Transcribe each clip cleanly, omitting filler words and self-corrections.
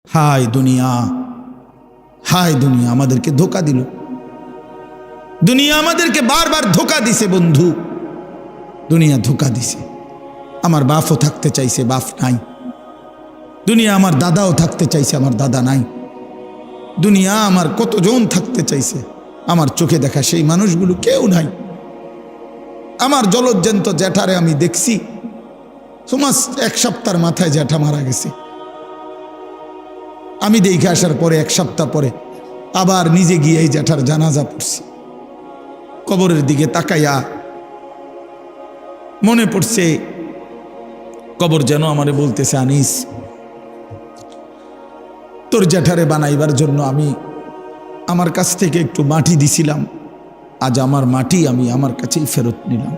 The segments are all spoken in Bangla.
হায় দুনিয়া, হায় দুনিয়া আমাদেরকে ধোঁকা দিল। দুনিয়া আমাদেরকে বারবার ধোঁকা দিছে বন্ধু, দুনিয়া ধোঁকা দিছে। আমার বাপও থাকতে চাইছে, বাপ নাই। দুনিয়া আমার দাদাও থাকতে চাইছে, আমার দাদা নাই। দুনিয়া আমার কতজন থাকতে চাইছে, আমার চোখে দেখা সেই মানুষগুলো কেউ নাই। আমার জলজ্জান্ত জ্যাঠারে আমি দেখছি, সমাজ এক সপ্তাহের মাথায় জ্যাঠা মারা গেছে। আমি দেখে আসার পরে এক সপ্তাহ পরে আবার নিজে গিয়ে এই জ্যাঠার জানাজা পড়ছি। কবরের দিকে তাকাইয়া মনে পড়ছে কবর যেন আমারে বলতেছে, আনিস তোর জ্যাঠারে বানাইবার জন্য আমি আমার কাছ থেকে একটু মাটি দিছিলাম, আজ আমার মাটি আমি আমার কাছেই ফেরত নিলাম।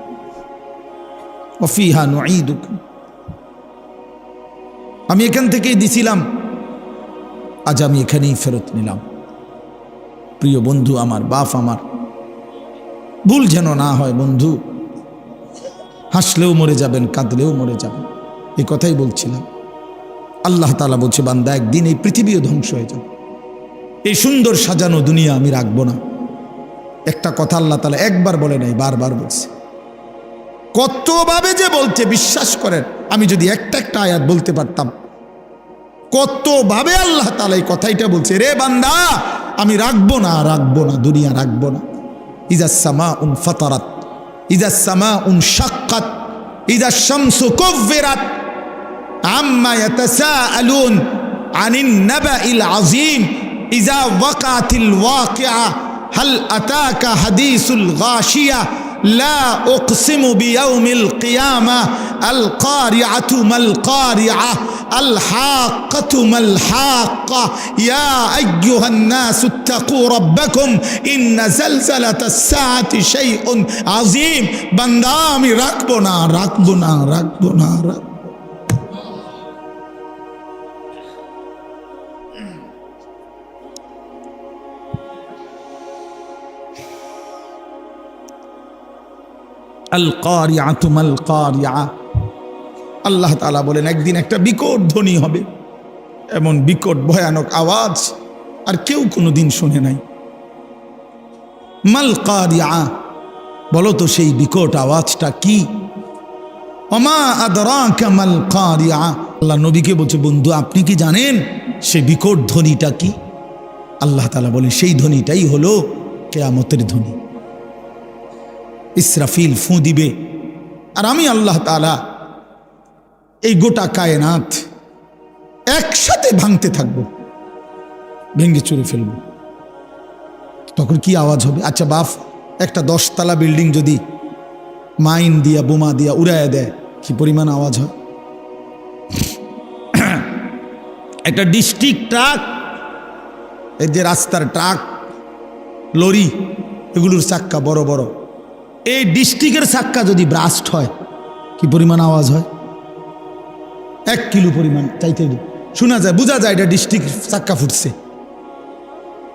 ওয়াফিহা নুঈদুকুম, আমি এখান থেকেই দিছিলাম, আজ আমি এখানেই ফেরত নিলাম। প্রিয় বন্ধু আমার, বাপ আমার, ভুল যেন না হয় বন্ধু। হাসলেও মরে যাবেন, কাঁদলেও মরে যাবেন, এই কথাই বলছিলাম। আল্লাহ তাআলা বলছে, বান্দা একদিন এই পৃথিবীও ধ্বংস হয়ে যাবে, এই সুন্দর সাজানো দুনিয়া আমি রাখবো না। একটা কথা আল্লাহ তাআলা একবার বলে নাই, বারবার বলছে। কতভাবে যে বলছে বিশ্বাস করেন, আমি যদি একটা একটা আয়াত বলতে পারতাম, কতভাবে আল্লাহ তাআলা এই কথাইটা বলছে, রে বান্দা আমি রাখবো না, রাখবো না, দুনিয়া রাখবো না। ইজাস সামাউন ফাতারাত, ইজাস সামাউন শাক্কাত, ইজাস শামসু কুব্বিরাত, আম্মা ইয়াতাসাআলুন আনিন নাবাইল আযীম, ইজা ওয়াকাতিল ওয়াকিআ, হাল আতাকা হাদিসুল গাশিয়া, লা উকসিমু বিয়াউমিল কিয়ামা, আল কারিআতু মাল কারিআ, আল হাক্কাতু মাল হাক্কা, ইয়া আইয়ুহান নাসু ইত্তাকু রাব্বাকুম ইন্না যালযালাতাস সাআতি শাইউন আযীম। বান্দা আমি রাখবো না, রাখবো না, রাখবো না, রাখবো। আল কারিআতু মাল কারিআ, আল্লাহ তাআলা বলেন একদিন একটা বিকট ধ্বনি হবে, এমন বিকট ভয়ানক আওয়াজ আর কেউ কোনোদিন শুনে নাই। মাল কারিআ, বলো তো সেই বিকট আওয়াজটা কি? ওমা আদরাকা মাল কারিআ, আল্লাহ নবীকে বলছে, বন্ধু আপনি কি জানেন সেই বিকট ধ্বনিটা কি? আল্লাহ তাআলা বলেন সেই ধ্বনিটাই হলো কিয়ামতের ধ্বনি। ইসরাফিল ফু দিবে, আর আমি আল্লাহ তাআলা এই গোটা কায়নাত একসাথে ভাঙতে থাকবো, ভেঙে চুরে ফেলবো। তখন কি আওয়াজ হবে? আচ্ছা বাপ, একটা 10 তলা বিল্ডিং যদি মাইন দিয়া বোমা দিয়া উড়াইয়া দেয়, কি পরিমাণ আওয়াজ হয়? একটা ডিস্ট্রিক্ট ট্রাক, এই যে রাস্তার ট্রাক, লরি, এগুলোর চাক্কা বড় বড়, এই ডিস্ট্রিক্টের চাক্কা যদি ব্রাস্ট হয়, কি পরিমাণ আওয়াজ হয়? 1 কিলো পরিমাণ চাইতে শোনা যায়, বোঝা যায় এটা ডিস্ট্রিক্ট চাক্কা ফুটছে।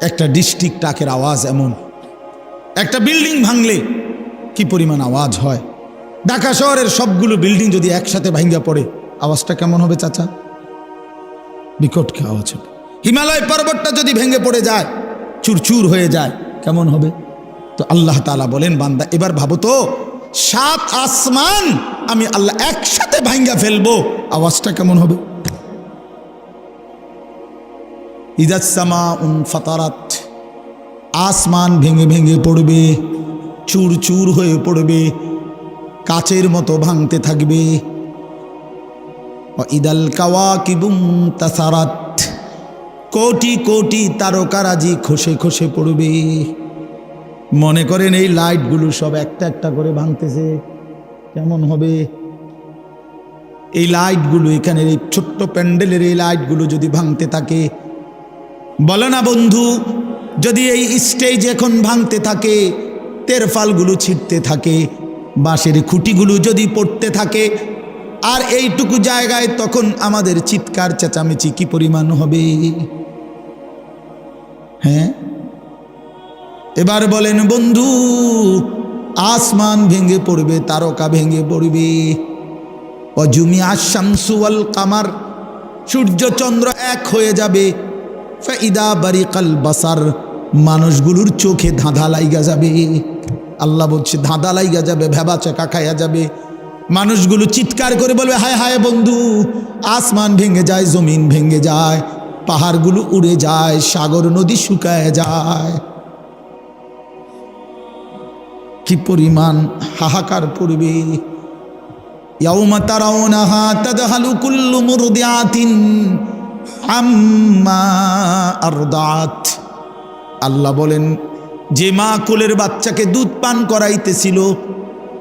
একটা ডিস্ট্রিক্ট ট্রাকের আওয়াজ এমন। একটা বিল্ডিং ভাঙলে কি পরিমাণ আওয়াজ হয়? ঢাকা শহরের সবগুলো বিল্ডিং যদি একসাথে ভাঙ্গা পড়ে, আওয়াজটা কেমন হবে চাচা? বিকট কি আওয়াজ হবে? হিমালয় পর্বতটা যদি ভেঙে পড়ে যায়, চুরচুর হয়ে যায়, কেমন হবে? তো আল্লাহ তাআলা বলেন, বান্দা এবার ভাবো তো, 7 আসমান আমি আল্লাহ একসাথে ভাঙ্গা ফেলবো, আওয়াজটা কেমন হবে? ইজাস সামাউন ফাতারাত, আসমান ভেঙে ভেঙে পড়বে, চুর চুর হয়ে পড়বে, কাচের মতো ভাঙতে থাকবে। ইদাল কাওয়াকিবুম তাসারাত, কোটি কোটি তারকারাজি খসে খসে পড়বে। মনে করেন এই লাইটগুলো সব একটা একটা করে ভাঙতেছে, কেমন হবে? এই লাইটগুলো, এখানের এই ছোট্ট প্যান্ডেলের এই লাইটগুলো যদি ভাঙতে থাকে, বলো না বন্ধু, যদি এই স্টেজ এখন ভাঙতে থাকে, তেরফালগুলো ছিটতে থাকে, বাঁশের খুঁটিগুলো যদি পড়তে থাকে, আর এইটুকু জায়গায় তখন আমাদের চিৎকার চেঁচামেচি কি পরিমাণ হবে? হ্যাঁ, এবার বলেন বন্ধু, আসমান ভেঙে পড়বে, তারকা ভেঙে পড়বে। ওয়াজুমিআশ শামসু ওয়াল কামার, সূর্য চন্দ্র এক হয়ে যাবে। ফাইদা বারিকাল বাসার, মানুষগুলোর চোখে ধাঁধা লাইগা যাবে। আল্লাহ বলছে ধাঁধা লাইগা যাবে, ভেবা চাকা খাইয়া যাবে। মানুষগুলো চিৎকার করে বলবে হায় হায় বন্ধু, আসমান ভেঙে যায়, জমিন ভেঙে যায়, পাহাড়গুলো উড়ে যায়, সাগর নদী শুকায় যায়। কি পরিমাণ হাহাকার পড়বে। ইয়াউমা তারাউনাহা তাদহালু কুল্লু মুরদিআতিন আম্মা আরদাত। আল্লাহ বলেন যে মা কোলের বাচ্চাকে দুধ পান করাইতেছিল,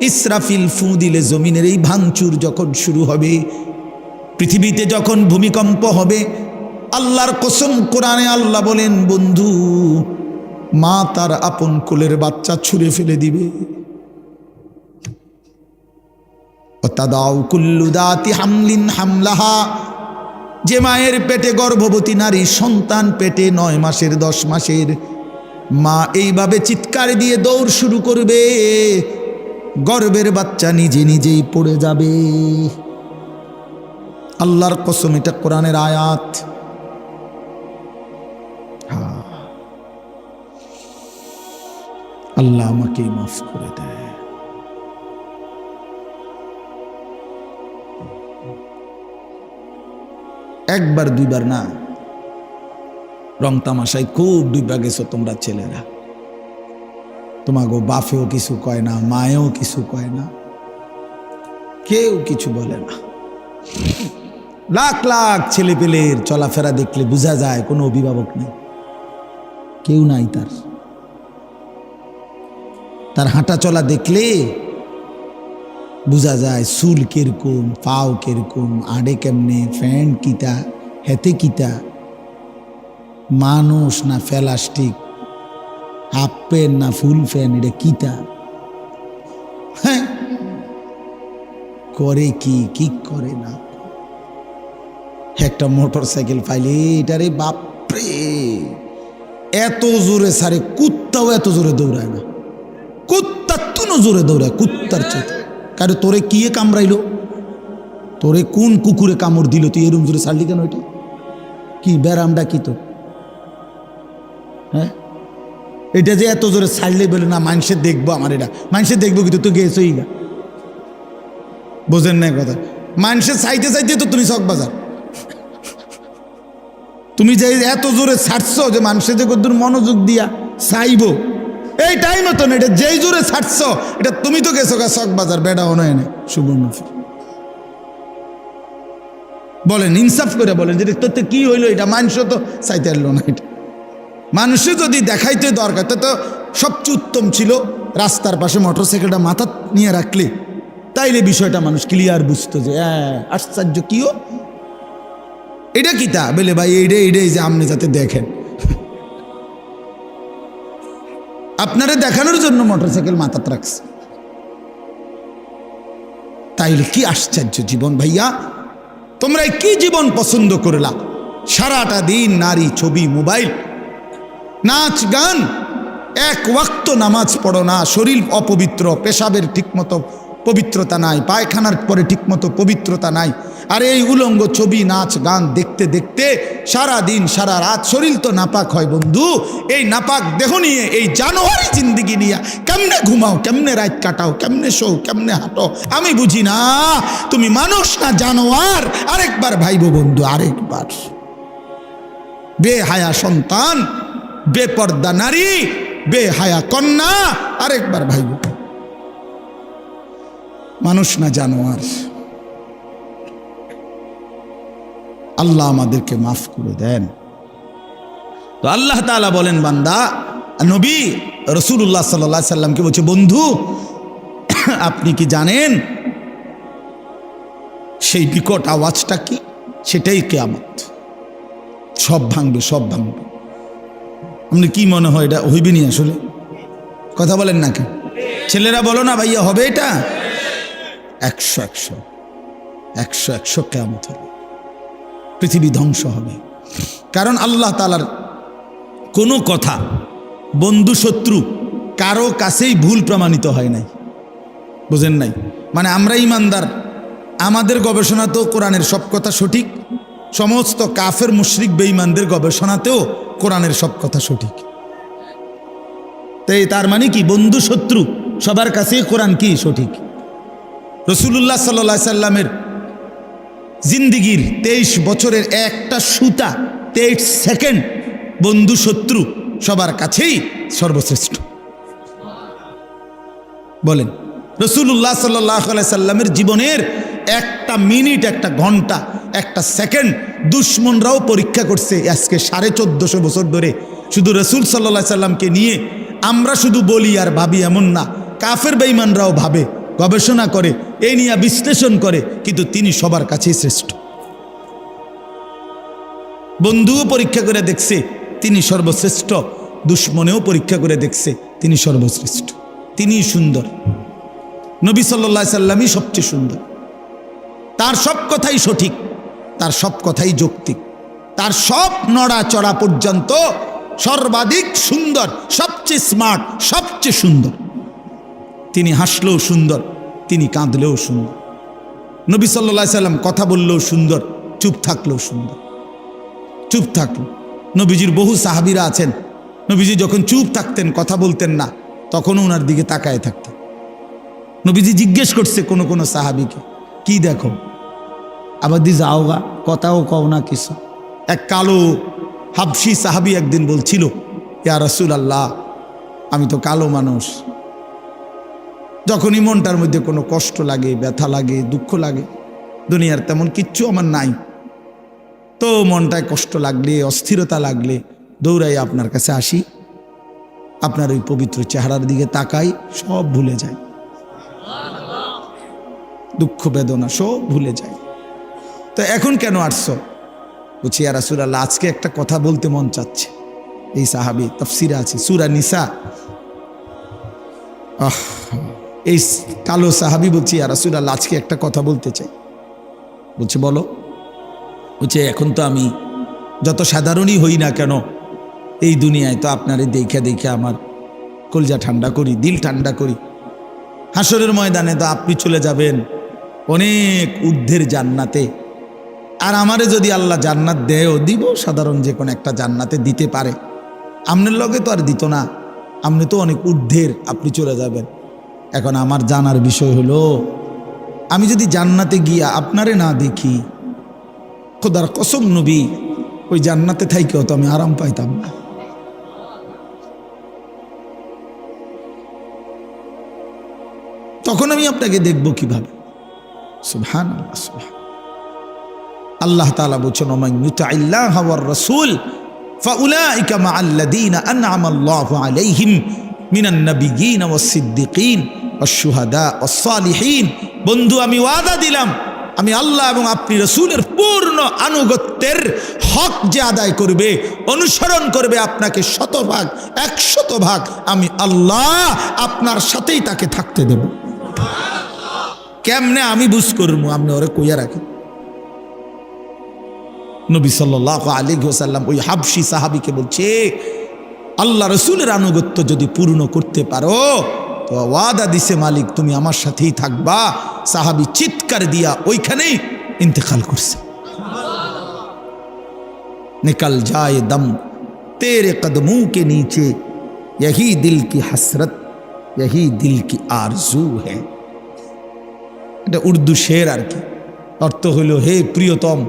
ইসরাফিল ফু দিলে জমিনের এই ভাঙচুর যখন শুরু হবে, পৃথিবীতে যখন ভূমিকম্প হবে, আল্লাহর কসম কোরআনে আল্লাহ বলেন বন্ধু, মা তার আপন কোলের বাচ্চা ছুঁড়ে ফেলে দিবে। তাদাউ কুল্লু দাতি হামলিন হামলাহা, যে মায়ের পেটে গর্ভবতী নারী, সন্তান পেটে 9 মাসের 10 মাসের, মা এইভাবে চিৎকার দিয়ে দৌড় শুরু করবে, গর্ভের বাচ্চা নিজে নিজেই পড়ে যাবে। আল্লাহর কসম, এটা কোরআনের আয়াত। আল্লাহ আমাকে মাফ করে দেয়। একবার দুইবার না, রং তামাশায় খুব ডুবা গেছো তোমরা ছেলেরা। তোমাগো বাপেও কিছু কয় না, মায়েও কিছু কয় না, কেউ কিছু বলে না। লাখ লাখ ছেলে পেলের চলাফেরা দেখলে বোঝা যায় কোনো অভিভাবক নেই, কেউ নাই। তার হাঁটা চলা দেখলে বোঝা যায় চুল কিরকম, পাও কিরকম, আড়ে কেমনে, ফ্যান কিতা, হেতে কিতা, মানুষ না প্লাস্টিক, হাফ প্যান্ট না ফুল প্যান্ট, এটা কিতা, হ্যাঁ করে কি করে না। একটা মোটর সাইকেল পাইলে এটারে বাপরে এত জোরে সারে, কুত্তাও এত জোরে দৌড়ায় না, কুত্তার তুনো জোরে দৌড়ায়, কুত্তার চেয়ে। কারণ তোরে কি কামড়াইলো, তোরে কোন কুকুরে কামড় দিল, তুই এরম জোরে ছাড়লি কেন? এটা কি ব্যারামটা কি তো? হ্যাঁ, এটা যে এত জোরে ছাড়লে বলে না মানুষে দেখবো, আমার এটা মানুষে দেখবো কিন্তু তুই গেছোই না, বোঝেন না কথা। মানুষের চাইতে চাইতে তো তুমি চকবাজার, তুমি যে এত জোরে ছাড়ছো যে মানুষের যে কদ্দুর মনোযোগ দিয়া চাইবো, এই টাইম তো না, এটা যেই জোরে ছাড়ছ, এটা তুমি তো গেছো গা চকবাজার, বেড়া অনয় না সুবর্ণপুর। বলেন ইনসাফ করে বলেন, যে তোতে কি হইলো, এটা মানুষ তো চাইতে পারলো না। এটা মানুষে যদি দেখাইতে দরকার, তো সবচেয়ে উত্তম ছিল রাস্তার পাশে মোটরসাইকেলটা মাথা নিয়ে রাখলে, তাইলে বিষয়টা মানুষ ক্লিয়ার বুঝতো যে আশ্চর্য কিও এটা কিতা বলে ভাই, এইটাই যে আপনি যাতে দেখেন, আপনারা দেখানোর জন্য মোটরসাইকেল মাথাতে রাখছে। তাইলে কি আশ্চর্য জীবন ভাইয়া, তোমরা কি জীবন পছন্দ করলা? সারাটা দিন নারী, ছবি, মোবাইল, নাচ গান, এক ওয়াক্ত নামাজ পড়ো না, শরীর অপবিত্র, পেশাবের ঠিকমতো পবিত্রতা নাই, পায়খানার পরে ঠিকমতো পবিত্রতা নাই, আর এই উলঙ্গ ছবি, নাচ গান দেখতে দেখতে সারা দিন সারা রাত শরীর তো নাপাক হয় বন্ধু। এই নাপাক দেহ নিয়ে, এই জানোয়ারি জিন্দিগি নিয়ে কেমনে ঘুমাও, কেমনে রাত কাটাও, কেমনে শো, কেমনে হাঁটো, আমি বুঝি না। তুমি মানুষ না জানোয়ার? আরেকবার ভাইবো বন্ধু, আরেকবার। বেহায়া সন্তান, বেপর্দা নারী, বেহায়া কন্যা, আরেকবার ভাইবো, মানুষ না জানোয়ার। আল্লাহ আমাদেরকে মাফ করে দেন। তো আল্লাহ তাআলা বলেন, বান্দা নবী রাসূলুল্লাহ সাল্লাল্লাহু আলাইহি সাল্লামকে বলছে, বন্ধু আপনি কি জানেন সেই বিকট আওয়াজটা কি? সেটাই কিয়ামত, সব ভাঙবে, সব ভাঙবে। আপনি কি মনে হয় এটা হইবে নি? আসলে কথা বলেন নাকি ছেলেরা? বলো না ভাইয়া, হবে এটা? 100 কিয়ামত হবে, পৃথিবী ধ্বংস হবে। কারণ আল্লাহ তাআলার কোনো কথা বন্ধু শত্রু কারো কাছেই ভুল প্রমাণিত হয় নাই, বুঝেন নাই? মানে আমরা ইমানদার, আমাদের গবেষণা তো কোরআনের সব কথা সঠিক, সমস্ত কাফের মুশরিক বেঈমানদের গবেষণাতেও কোরআনের সব কথা সঠিক। তাই তার মানে কি, বন্ধু শত্রু সবার কাছেই কোরআন কি সঠিক। রাসূলুল্লাহ সাল্লাল্লাহু আলাইহি সাল্লামের জিন্দিগির 23 বছরের একটা সুতা 23 সেকেন্ড বন্ধু শত্রু সবার কাছেই সর্বশ্রেষ্ঠ। বলেন, রাসূলুল্লাহ সাল্লাল্লাহু আলাইহি সাল্লামের জীবনের একটা মিনিট, একটা ঘন্টা, একটা সেকেন্ড দুশমনরাও পরীক্ষা করছে। আজকে 1450 বছর ধরে শুধু রাসূল সাল্লাল্লাহু আলাইহি সাল্লামকে নিয়ে আমরা শুধু বলি আর ভাবি এমন না, কাফের বেঈমানরাও ভাবে, গবেষণা করে, এই নিয়ে বিশ্লেষণ করে, কিন্তু তিনি সবার কাছেই শ্রেষ্ঠ। বন্ধুও পরীক্ষা করে দেখছে তিনি সর্বশ্রেষ্ঠ, দুশ্মনেও পরীক্ষা করে দেখছে তিনি সর্বশ্রেষ্ঠ। তিনিই সুন্দর, নবী সাল্লাল্লাহু আলাইহি সাল্লামই সবচেয়ে সুন্দর। তার সব কথাই সঠিক, তার সব কথাই যৌক্তিক, তার সব নড়াচড়া পর্যন্ত সর্বাধিক সুন্দর, সবচেয়ে স্মার্ট, সবচেয়ে সুন্দর। তিনি হাসলেও সুন্দর, তিনি কাঁদলেও সুন্দর। নবী সাল্লাল্লাহু আলাইহি সাল্লাম কথা বললেও সুন্দর, চুপ থাকলেও সুন্দর। চুপ থাকলো, নবীজির বহু সাহাবীরা আছেন, নবীজি যখন চুপ থাকতেন, কথা বলতেন না, তখনও ওনার দিকে তাকায় থাকতেন। নবীজি জিজ্ঞেস করছে কোনো কোনো সাহাবীকে, কি দেখো? আবার দি যাও গা, কথাও কও না কিছু। এক কালো হাবশি সাহাবী একদিন বলছিল, ইয়া রাসূলুল্লাহ, আমি তো কালো মানুষ, যখনই মনটার মধ্যে কোনো কষ্ট লাগে, ব্যথা লাগে, দুঃখ লাগে, দুনিয়ার তেমন কিচ্ছু আমার নাই, তো মনটায় কষ্ট লাগলে, অস্থিরতা লাগলে দৌড়াই আপনার কাছে আসি, আপনার ওই পবিত্র চেহারার দিকে তাকাই, সব ভুলে যায়, দুঃখ বেদনা সব ভুলে যায়। তো এখন কেন আসছো? বলছি, ইয়া রাসূলুল্লাহ, আজকে একটা কথা বলতে মন চাচ্ছে। এই সাহাবী, তাফসিরে আছে সূরা নিসা, এই কালো সাহাবী বলছি, ইয়া রাসূলুল্লাহ, আজকে একটা কথা বলতে চাই। বলছে, বলো। বলছে, এখন তো আমি যত সাধারণই হই না কেন, এই দুনিয়ায় তো আপনারে দেখে দেখে আমার কলজা ঠান্ডা করি, দিল ঠান্ডা করি। হাসরের ময়দানে তো আপনি চলে যাবেন অনেক ঊর্ধ্বের জান্নাতে, আর আমারে যদি আল্লাহ জান্নাত দেয়ও, দিব সাধারণ যে কোনো একটা জান্নাতে দিতে পারে, আপনার লগে তো আর দিত না, আপনি তো অনেক ঊর্ধ্বের, আপনি চলে যাবেন। এখন আমার জানার বিষয় হলো, আমি যদি জান্নাতে গিয়া আপনারে না দেখি, খোদার কসম নবী, ওই জান্নাতে থাইকেও তো আমি আরাম পাইতাম না। তখন আমি আপনাকে দেখব কিভাবে? সুবহানাল্লাহ, সুবহান। আল্লাহ তাআলা বলেছেন, ওমান ইউতি'আল্লাহ ওয়ার রাসূল ফাউলাইকা মা'আল্লাযীনা আন'আমাল্লাহু আলাইহিম মিনান নাবিয়্যিন ওয়াস সিদ্দিকিন ওয়াশ শুহাদা ওয়াস সালিহিন। বন্ধু, আমি ওয়াদা দিলাম, আমি আল্লাহ এবং আপনি রাসূলের পূর্ণ আনুগত্যের হক যে আদায় করবে, অনুসরণ করবে আপনাকে 100% 100% আমি আল্লাহ আপনার সাথেই তাকে থাকতে দেব। কেমনে আমি বুঝ করবো? আপনি ওরে কইয়া রাখেন। নবী সাল্লাল্লাহু আলাইহি ওয়াসাল্লাম ওই হাবশি সাহাবীকে বলছে, আল্লাহ রাসূলের আনুগত্য যদি পূর্ণ করতে পারো তো ওয়াদা দিছে মালিক, তুমি আমার সাথেই থাকবা। সাহাবী চিৎকার দিয়া ওইখানেই ইন্তেকাল করছে। নিকল যায় দম তেরে কদমোं के नीचे, यही दिल की हसरत, यही दिल की आरजू है। এটা উর্দু শের আর কি, অর্থ হইল, হে প্রিয়তম,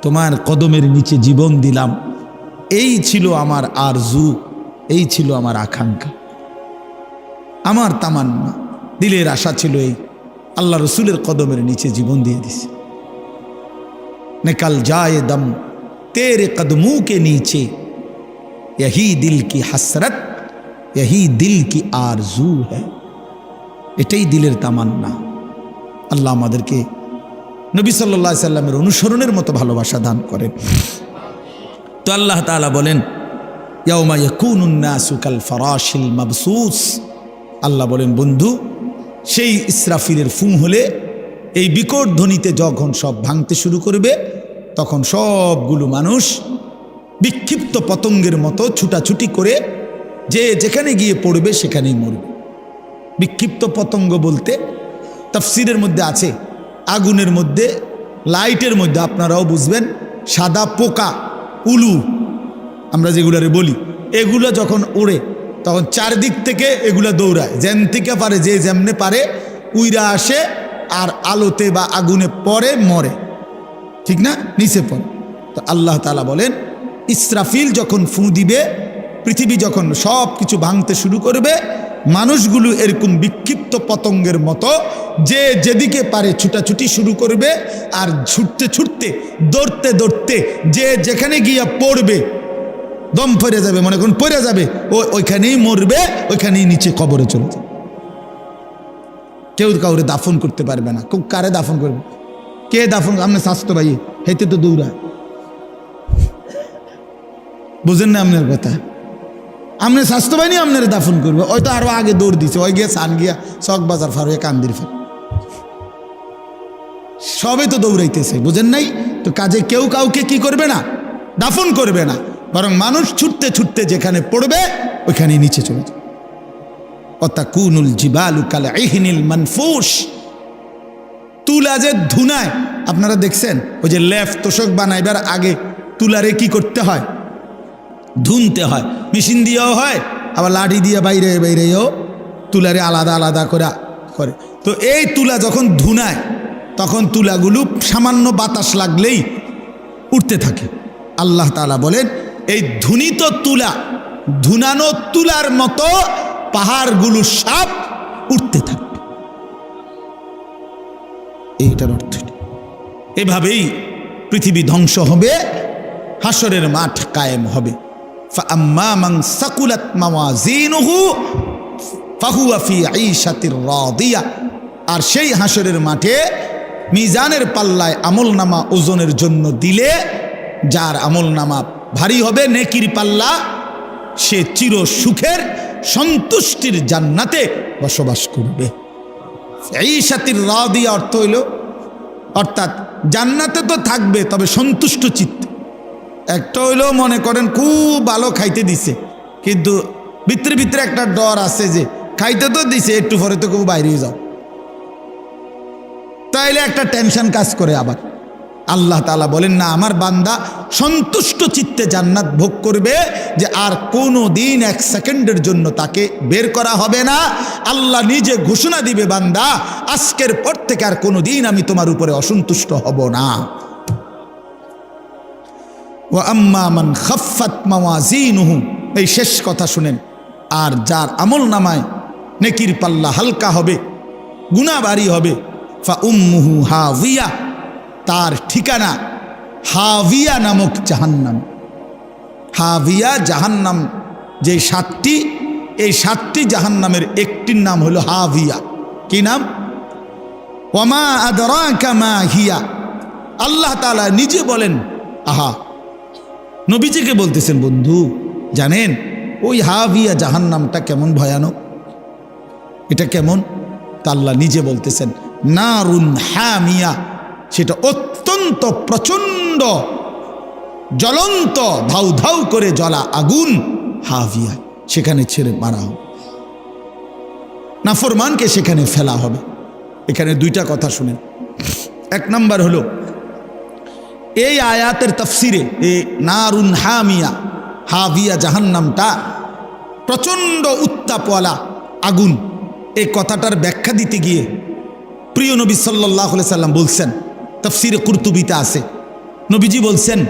তোমার কদমের নিচে জীবন দিলাম, এই ছিল আমার আরজু, এই ছিল আমার আকাঙ্ক্ষা, আমার তামান্না, দিলের আশা ছিল এই, আল্লাহ রসুলের কদমের নিচে জীবন দিয়ে দিছে। নিকল যায় দম তেরে কদমোं के नीचे, यही दिल की हसरत, यही दिल की आरजू है। এটাই দিলের তামান্না। আল্লাহ আমাদেরকে নবী সাল্লাল্লাহু আলাইহি সাল্লামের অনুসরণের মতো ভালোবাসা দান করেন। তো আল্লাহ তাআলা বলেন, ইয়াউমা ইয়াকুনুন নাসু কাল ফারাশিল মাবসুস। আল্লাহ বলেন, বন্ধু, সেই ইসরাফিলের ফুঁ হলে, এই বিকট ধ্বনিতে যখন সব ভাঙতে শুরু করবে, তখন সবগুলো মানুষ বিক্ষিপ্ত পতঙ্গের মতো ছুটাছুটি করে যে যেখানে গিয়ে পড়বে সেখানেই মরবে। বিক্ষিপ্ত পতঙ্গ বলতে তাফসীরের মধ্যে আছে, আগুনের মধ্যে, লাইটের মধ্যে, আপনারাও বুঝবেন, সাদা পোকা উলু আমরা যেগুলারে বলি, এগুলো যখন উড়ে তখন চারদিক থেকে এগুলা দৌড়ায়, যেন থেকে পারে যে যেমনে পারে উইরা আসে আর আলোতে বা আগুনে পড়ে মরে, ঠিক না, নিচে পড়ে। তো আল্লাহ তাআলা বলেন ইসরাফিল যখন ফু দিবে, পৃথিবী যখন সব কিছু ভাঙতে শুরু করবে, মানুষগুলো এরকম বিক্ষিপ্ত পতঙ্গের মতো যে যেদিকে পারে ছুটাছুটি শুরু করবে, আর ছুটতে ছুটতে দৌড়তে দৌড়তে যে যেখানে গিয়া পড়বে দম পড়ে যাবে, মনে করুন পড়ে যাবে, ওইখানেই মরবে, ওইখানেই নিচে কবরে চলে যাবে। কেউ কাউরে দাফন করতে পারবে না। কারে দাফন করবে? কে দাফন? আপনি স্বাস্থ্য ভাই হেঁটে তো দৌড়ায়, বুঝেন না আপনার কথা? আপনি স্বাস্থ্য বাহিনী আপনার দাফন করবে, ওই তো আরো আগে দৌড় দিছে, ওই গিয়া সান গিয়া চক বাজার ফারুয়ে কান্দির ফার সবে তো দৌড়াইতেছে, বুঝেন নাই? তো কাজে কেউ কাউকে কি করবে না, দাফন করবে না, বরং মানুষ ছুটতে ছুটতে যেখানে পড়বে ওইখানে নিচে চলে যাবে। অতাকুনুল জিবালু কাল ইহনিল মানফুস, তুলা যে ধুনায়, আপনারা দেখছেন ওই যে লেফ তোষক বানাইবার আগে তুলারে কি করতে হয়, ধুনতে হয়, মেশিন দিয়েও হয়, আবার লাঠি দিয়ে বাইরে বাইরেও তুলারে আলাদা আলাদা করে। তো এই তুলা যখন ধুনায় তখন তুলাগুলো সামান্য বাতাস লাগলেই উঠতে থাকে। আল্লাহ তাআলা বলেন এই ধুনিত তুলা, ধুনানো তুলার মতো পাহাড়গুলো সব উঠতে থাকবে। এইটার অর্থ এভাবেই পৃথিবী ধ্বংস হবে, হাসরের মাঠ কায়েম হবে। فأما من ثقلت موازينه فهو في عيشة راضية, আর সেই হাসরের মাঠে মিজানের পাল্লায় আমলনামা ওজনের জন্য দিলে যার আমলনামা ভারী হবে, নেকির পাল্লা, সে চির সুখের সন্তুষ্টির জান্নাতে বসবাস করবে। ঈশাতির রাদিয়া অর্থ হইল, অর্থাৎ জান্নাতে তো থাকবে তবে সন্তুষ্ট চিত্তে। একটা হইলেও মনে করেন খুব ভালো খাইতে দিছে, কিন্তু ভিতরে ভিতরে একটা ডর আছে যে খাইতে তো দিছে, একটু পরে তো খুব বাইরে যাও, তাইলে একটা টেনশন কাজ করে। আবার আল্লাহ তাআলা বলেন না, আমার বান্দা সন্তুষ্ট চিত্তে জান্নাত ভোগ করবে, যে আর কোনো দিন এক সেকেন্ডের জন্য তাকে বের করা হবে না। আল্লাহ নিজে ঘোষণা দিবে, বান্দা আজকের পর থেকে আর কোনো দিন আমি তোমার উপরে অসন্তুষ্ট হব না। ওয়া আম্মা মান খাফফাত মাওয়াজিনুহু, এই শেষ কথা শুনেন, আর যার আমল নামায় নেকির পাল্লা হালকা হবে, গুনাহ ভারী হবে, ফা উম্মুহু হাভিয়া, তার ঠিকানা হাভিয়া নামক জাহান্নাম। হাভিয়া জাহান্নাম যে সাতটি, এই সাতটি জাহান্নামের একটির নাম হলো হাভিয়া। কি নাম? ওয়ামা আদরাকা মা হিয়া। আল্লাহ তাআলা নিজে বলেন, আহা, নবীজিকে বলতেছেন, বন্ধু জানেন ওই হাভিয়া জাহান্নামটা কেমন ভয়ানক, এটা কেমন? তা আল্লাহ নিজে বলতেছেন, নারুন হামিয়া, সেটা অত্যন্ত প্রচণ্ড জ্বলন্ত ধাউ ধাউ করে জ্বলা আগুন, হাভিয়া, সেখানে ছেড়ে মারা হবে, নাফরমানকে সেখানে ফেলা হবে। এখানে দুইটা কথা শুনেন। এক নাম্বার হলো এই আয়াতের তাফসিরে এই নারুন হামিয়া, হাভিয়া জাহান্নামটা প্রচণ্ড উত্তাপওয়ালা আগুন, এই কথাটার ব্যাখ্যা দিতে গিয়ে প্রিয় নবী সাল্লাল্লাহু আলাইহি সাল্লাম বলছেন, তাফসিরে কুরতুবিতে আছে, নবীজি বলছেন,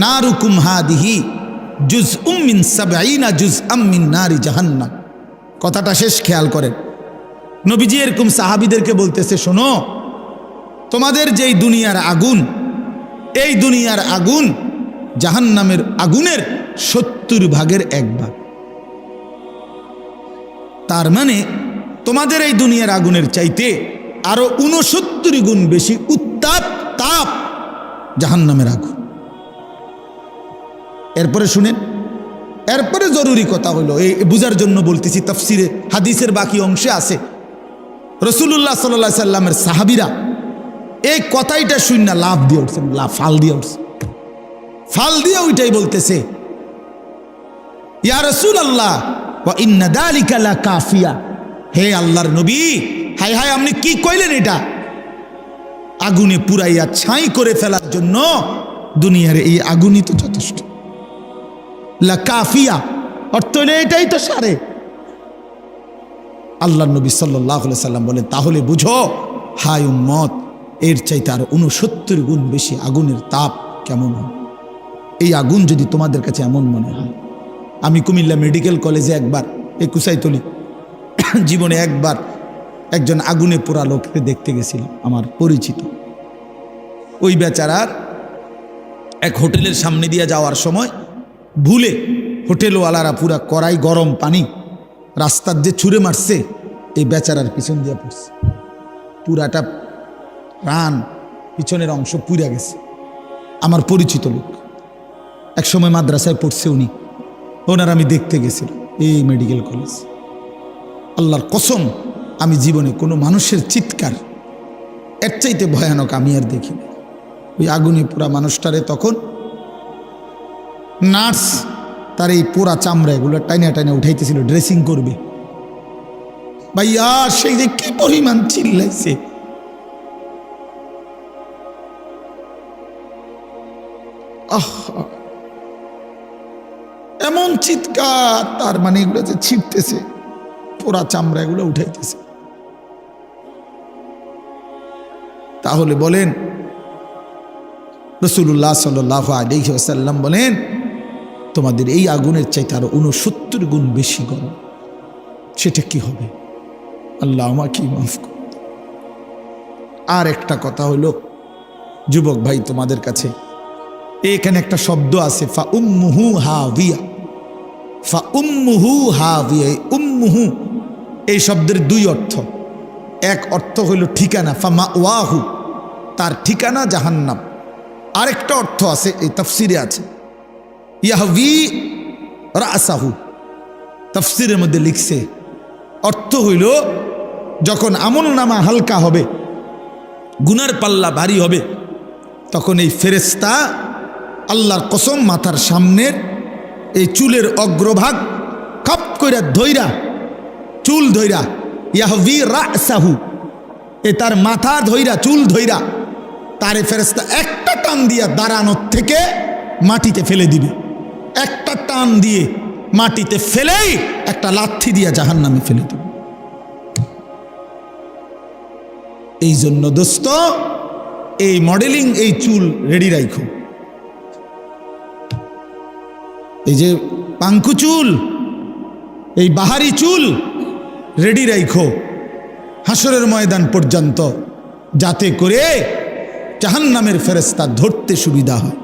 নারুকুম হাদিহি জুজউম মিন ৭০ জুজআম মিন নারি জাহান্নাম। কথাটা শেষ খেয়াল করেন। নবীজি এরকম সাহাবীদেরকে বলতেছে, শোনো, তোমাদের যেই দুনিয়ার আগুন, এই দুনিয়ার আগুন জাহান্নামের আগুনের ৭০ ভাগের ১ ভাগ। তার মানে তোমাদের এই দুনিয়ার আগুনের চাইতে আরো ৬৯ গুণ বেশি উত্তাপ, তাপ জাহান্নামের আগুন। এরপরে শুনেন, এরপরে জরুরি কথা হলো, এই বুঝার জন্য বলতেছি, তাফসিরে হাদিসের বাকি অংশে আছে, রাসূলুল্লাহ সাল্লাল্লাহু আলাইহি সাল্লামের সাহাবীরা এই কথাইটা শুনে লাভ দিয়ে উঠছেন, ফাল দিয়ে উঠছে, ফাল দিয়ে ওইটাই বলতেছে, ইয়া রাসূলুল্লাহ ওয়া ইন্না যালিকা লাকাফিয়া, হে আল্লাহর নবী, হাই হাই আপনি কি কইলেন? এটা আগুনে পুরাইয়া ছাই করে ফেলার জন্য দুনিয়ার এই আগুনই তো যথেষ্ট। লা কাফিয়া অর্থ হলো এটাই তো সারে। আল্লাহ নবী সাল্লাল্লাহু আলাইহি সাল্লাম বলেন, তাহলে বুঝো হায় উম্মত, এর চাইতে আর 69 গুণ বেশি আগুনের তাপ কেমন হয়। এই আগুন যদি তোমাদের কাছে এমন মনে হয়, আমি কুমিল্লা মেডিকেল কলেজে একবার, এই কুসাইতলি জীবনে একবার একজন আগুনে পোড়া লোককে দেখতে গেছিলাম, আমার পরিচিত। ওই বেচারার এক হোটেলের সামনে দিয়ে যাওয়ার সময় ভুলে হোটেলওয়ালারা পুরা কড়াই গরম পানি রাস্তার যে ছুঁড়ে মারছে, এই বেচারার পিছন দিয়ে পড়ছে, পুরাটা রান পিছনের অংশ পুড়ে গেছে। আমার পরিচিত লোক, এক সময় মাদ্রাসায় পড়ছে উনি, ওনার আমি দেখতে গেছিলাম এই মেডিকেল কলেজ। আল্লাহর কসম, আমি জীবনে কোনো মানুষের চিৎকার এর চাইতে ভয়ানক আমি আর দেখিনি। ওই আগুনে পোড়া মানুষটারে তখন নার্স তার এই পোড়া চামড়া এগুলো টাইনা টাইনা উঠাইতেছিল, ড্রেসিং করবে। ভাইয়া সেই যে কি পরিমাণ চিল্লাইছে, এমন চিৎকার, তার মানে এগুলো যে ছিটতেছে, পোড়া চামড়া এগুলো উঠাইতেছে। তাহলে বলেন, রাসূলুল্লাহ সাল্লাল্লাহু আলাইহি ওয়াসাল্লাম বলেন, তোমাদের এই আগুনের চাইতে আরো 69 গুণ বেশি গরম। সেটা কি হবে? আল্লাহ আমাকে মাফ করুন। আর একটা কথা হলো, যুবক ভাই তোমাদের কাছে, এখানে একটা শব্দ আছে, ফা উম্মুহু হাবিয়া। ফা উম্মুহু হাবিয়া, উম্মুহু এই শব্দের দুই অর্থ। এক অর্থ হইল ঠিকানা, ফা মাওয়াহু, তার ঠিকানা জাহান্নাম। আরেকটা অর্থ আছে, এই তাফসিরে আছে, ইয়াহবি রাসাহু, তাফসিরের মধ্যে লিখছে, অর্থ হইল যখন আমলনামা হালকা হবে, গুনার পাল্লা ভারী হবে, তখন এই ফেরেশতা আল্লাহর কসম মাথার সামনের এই চুলের অগ্রভাগ কাপ কইরা ধইরা, চুল ধইরা, ইয়াহবি রাসাহু, এ তার মাথা ধইরা, চুল ধইরা, তারে ফেরেশতা একটা টান দিয়া দাঁড়ানোর থেকে মাটিতে ফেলে দিবে। একটা টান দিয়ে মাটিতে ফেলেই একটা লাথি দিয়া জাহান্নামে ফেলে দিবে। এই জন্য দোস্ত, এই মডেলিং, এই চুল রেডি রাখো। এই যে পাঙ্কু চুল, এই বাহারি চুল রেডি রাখো হাসরের ময়দান পর্যন্ত, যাতে করে জাহান্নামের ফেরেশতা ধরতে সুবিধা হয়,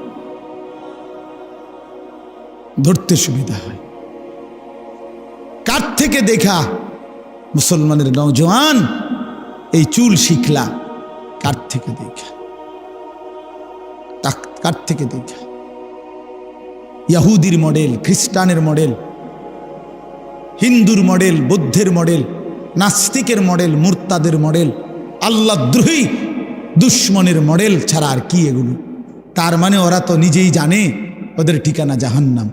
ধরতে সুবিধা হয়। কার থেকে দেখা মুসলমানের নওজোয়ান এই চুল শিখলা? কার থেকে দেখা? কার থেকে দেখা? ইহুদির মডেল, খ্রিস্টানের মডেল, হিন্দুর মডেল, বৌদ্ধের মডেল, নাস্তিকের মডেল, মুরতাদের মডেল, আল্লাহদ্রোহী দুশ্মনের মডেল ছাড়া আর কি এগুলো? তার মানে ওরা তো নিজেই জানে ওদের ঠিকানা জাহান্নাম।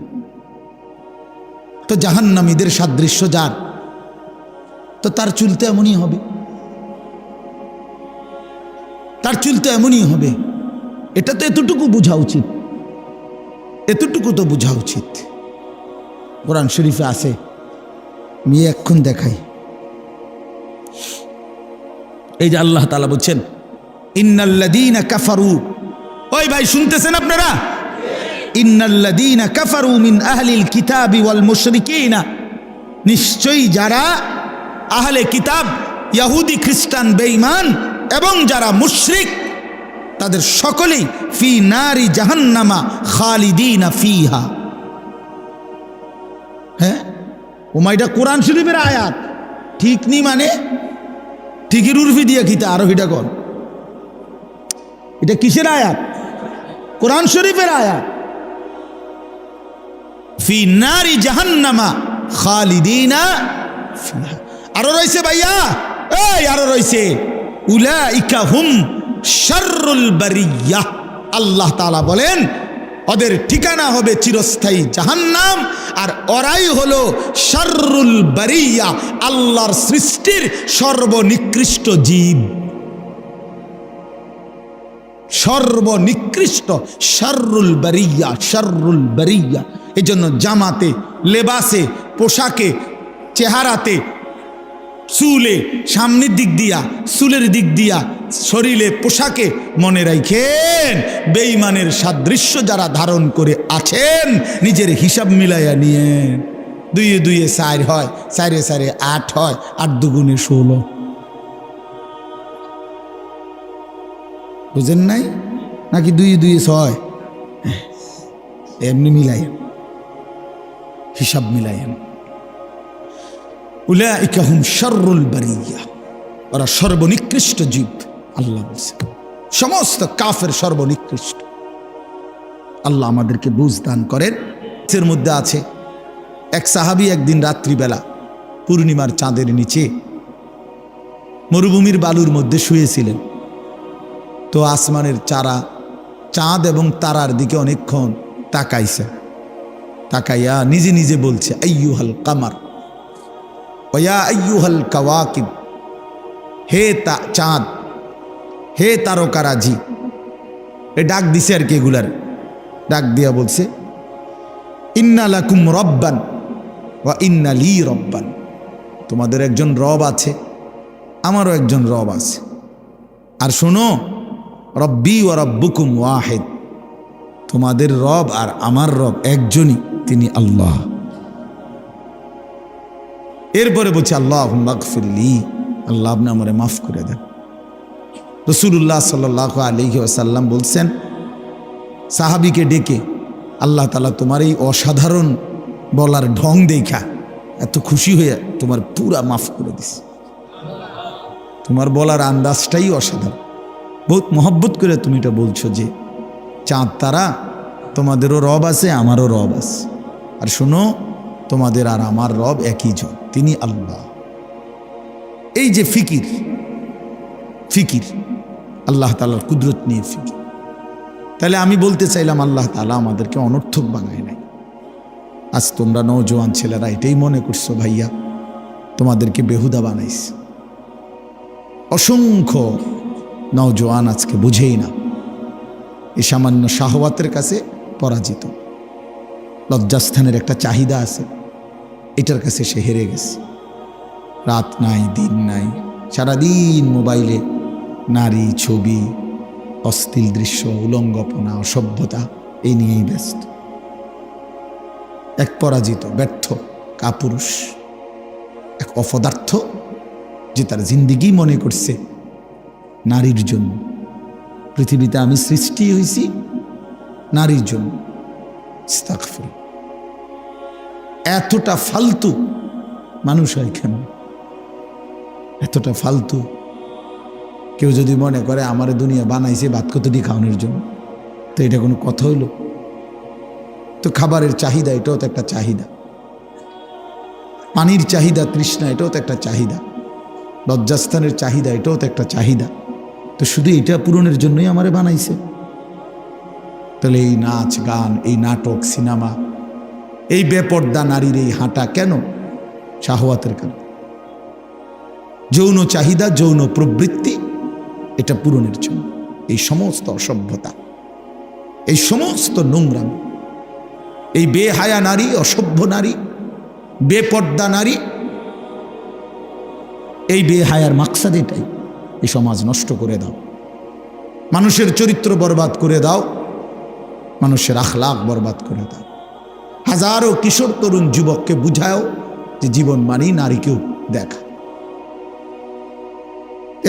তো জাহান্নামীদের সাদৃশ্য যার, তো তার চুলতে এমনই হবে, তার চুলতে এমনই হবে। এটা তো এতটুকু বোঝা উচিত, এতটুকু তো বোঝা উচিত। কোরআন শরীফে আছে, আমি এখন দেখাই। এই যে আল্লাহ তাআলা বলছেন, ইন্নাল্লাযীনা কাফারু, ওই ভাই শুনতেছেন আপনারা? ইন্নাল্লাযীনা কাফারু মিন আহলিল কিতাবি ওয়াল মুশরিকিনা, নিশ্চয়ই যারা আহলে কিতাব, ইহুদি, খ্রিস্টান, বেঈমান এবং যারা মুশরিক, তাদের সকলেই ফি নারি জাহান্নামা খালিদিনা ফিহা। হ্যাঁ, ওমাইটা কোরআন শরীফের আয়াত, ঠিক নি মানে ঠিকই উর্ফি দিয়ে খিতা আরো হিটা কর। এটা কিসের আয়াত? কোরআন শরীফের আয়াত। ফি নারি জাহান্নামা খালিদিনা ফিহা। আরো রয়েছে ভাইয়া, এই আরো রয়েছে, উলাইকা হুম শাররুল বারিয়াহ। আল্লাহ তাআলা বলেন, ওদের ঠিকানা হবে চিরস্থায়ী জাহান্নাম, আর ওরাই হলো শাররুল বারিয়া, আল্লাহর সৃষ্টির সর্বনিকৃষ্ট জীব। সর্বনিকৃষ্ট, শাররুল বারিয়া, শাররুল বারিয়া। এই জন্য জামাতে, লেবাসে, পোশাকে, চেহারাতে, চুলে, সামনের দিক দিয়া, চুলের দিক দিয়া, শরীরে, পোশাকে মনে রাখেন বেঈমানের সাদৃশ্য যারা ধারণ করে আছেন, নিজের হিসাব মিলাইয়া নিয়েন। 2 এ 2 4 হয়, 4 এ 4 8 হয়, 8 দুগুণে 16। বুঝেন নাই নাকি? 2 এ 2 6, এমনি মিলাইয়েন, হিসাব মিলাইয়েন। উলাইকা হুম শাররুল বারিয়া, ওরা সর্বনিকৃষ্ট জীব। আল্লাহ বলছে সমস্ত কাফের সর্বনিকৃষ্ট। আল্লাহ আমাদেরকে বুঝ দান করেন। এর মধ্যে আছে এক সাহাবী একদিন রাত্রিবেলা পূর্ণিমার চাঁদের নিচে মরুভূমির বালুর মধ্যে শুয়েছিলেন। তো আসমানের চাঁদ এবং তারার দিকে অনেকক্ষণ তাকাইছে। তাকাইয়া নিজে নিজে বলছে, আইয়ুহাল কামার ওয়া আইয়ুহাল কাওয়াকিব, হে চাঁদ, হে তারকারাজি। এ ডাক দিছে আর কি, এগুলার ডাক দিয়া বলছে, ইন্না লাকুম রব্বান ওয়া ইন্না লি রব্বান, তোমাদের একজন রব আছে, আমারও একজন রব আছে। আর শোনো, রব্বি ওয়া রব্বুকুম ওয়াহিদ, তোমাদের রব আর আমার রব একজনই, তিনি আল্লাহ। এরপরে বলছে আল্লাহুম্মা গফিরলি, আল্লাহ আপনি আমারে মাফ করে দেন। রাসূলুল্লাহ সাল্লাল্লাহু আলাইহি ওয়াসাল্লাম বলছেন সাহাবীকে ডেকে, আল্লাহ তাআলা তোমার এই অসাধারণ বলার ঢং দেখা এত খুশি হয়ে তোমার পুরা মাফ করে দিছে। তোমার বলার আন্দাজটাই অসাধারণ, বহুত মহব্বত করে তুমি এটা বলছো যে চাঁদ তারা তোমাদেরও রব আছে, আমারও রব আছে। আর শোনো, তোমাদের আর আমার রব একই জন, তিনি আল্লাহ। এই যে ফিকির, ফিকির আল্লাহ তাআলার কুদরত নিয়ে ফিকির। তাহলে আমি বলতে চাইলাম আল্লাহ তাআলা আমাদেরকে অনর্থক বানায় নাই। আজ তোমরা নওজোয়ান ছেলেরা এটাই মনে করছো ভাইয়া তোমাদেরকে বেহুদা বানাইছে। অসংখ্য নওজোয়ান আজকে বুঝেই না, এই সামান্য শাহওয়াতের কাছে পরাজিত। লজ্জাস্থানের একটা চাহিদা আছে, এটার কাছে সে হেরে গেছে। রাত নাই, দিন নাই, সারাদিন মোবাইলে নারী, ছবি, অশ্লীল দৃশ্য, উলঙ্গপনা, অসভ্যতা, এই নিয়েই ব্যস্ত। এক পরাজিত, ব্যর্থ কাপুরুষ, এক অপদার্থ যে তার জিন্দিগি মনে করছে নারীর জন্য। পৃথিবীতে আমি সৃষ্টি হয়েছি নারীর জন্য। আস্তাগফিরুল্লাহ। এতটা ফালতু মানুষ হয় কেন? এতটা ফালতু। কেউ যদি মনে করে আমার দুনিয়া বানাইছে ভাত কতটি খাওয়ানোর জন্য, তো এটা কোনো কথা হইল? তো খাবারের চাহিদা, এটাও তো একটা চাহিদা। পানির চাহিদা, তৃষ্ণা, এটাও তো একটা চাহিদা। লজ্জাস্থানের চাহিদা, এটাও তো একটা চাহিদা। তো শুধু এটা পূরণের জন্যই আমারে বানাইছে? তাহলে এই নাচ গান, এই নাটক, সিনেমা, এই বেপর্দা নারীর এই হাঁটা কেন? শাহওয়াতের কারণে। যৌন চাহিদা, যৌন প্রবৃত্তি, এটা পূরণের জন্য। এই সমস্ত অসভ্যতা, এই সমস্ত নোংরামি, এই বেহায়া নারী, অসভ্য নারী, বেপর্দা নারী, এই বেহায়ার মাকসাদ এটাই। এই সমাজ নষ্ট করে দাও, মানুষের চরিত্র বরবাদ করে দাও, মানুষের আখলাক বরবাদ করে দাও। হাজারো কিশোর তরুণ যুবককে বুঝাও যে জীবন মানেই নারীকেও দেখা।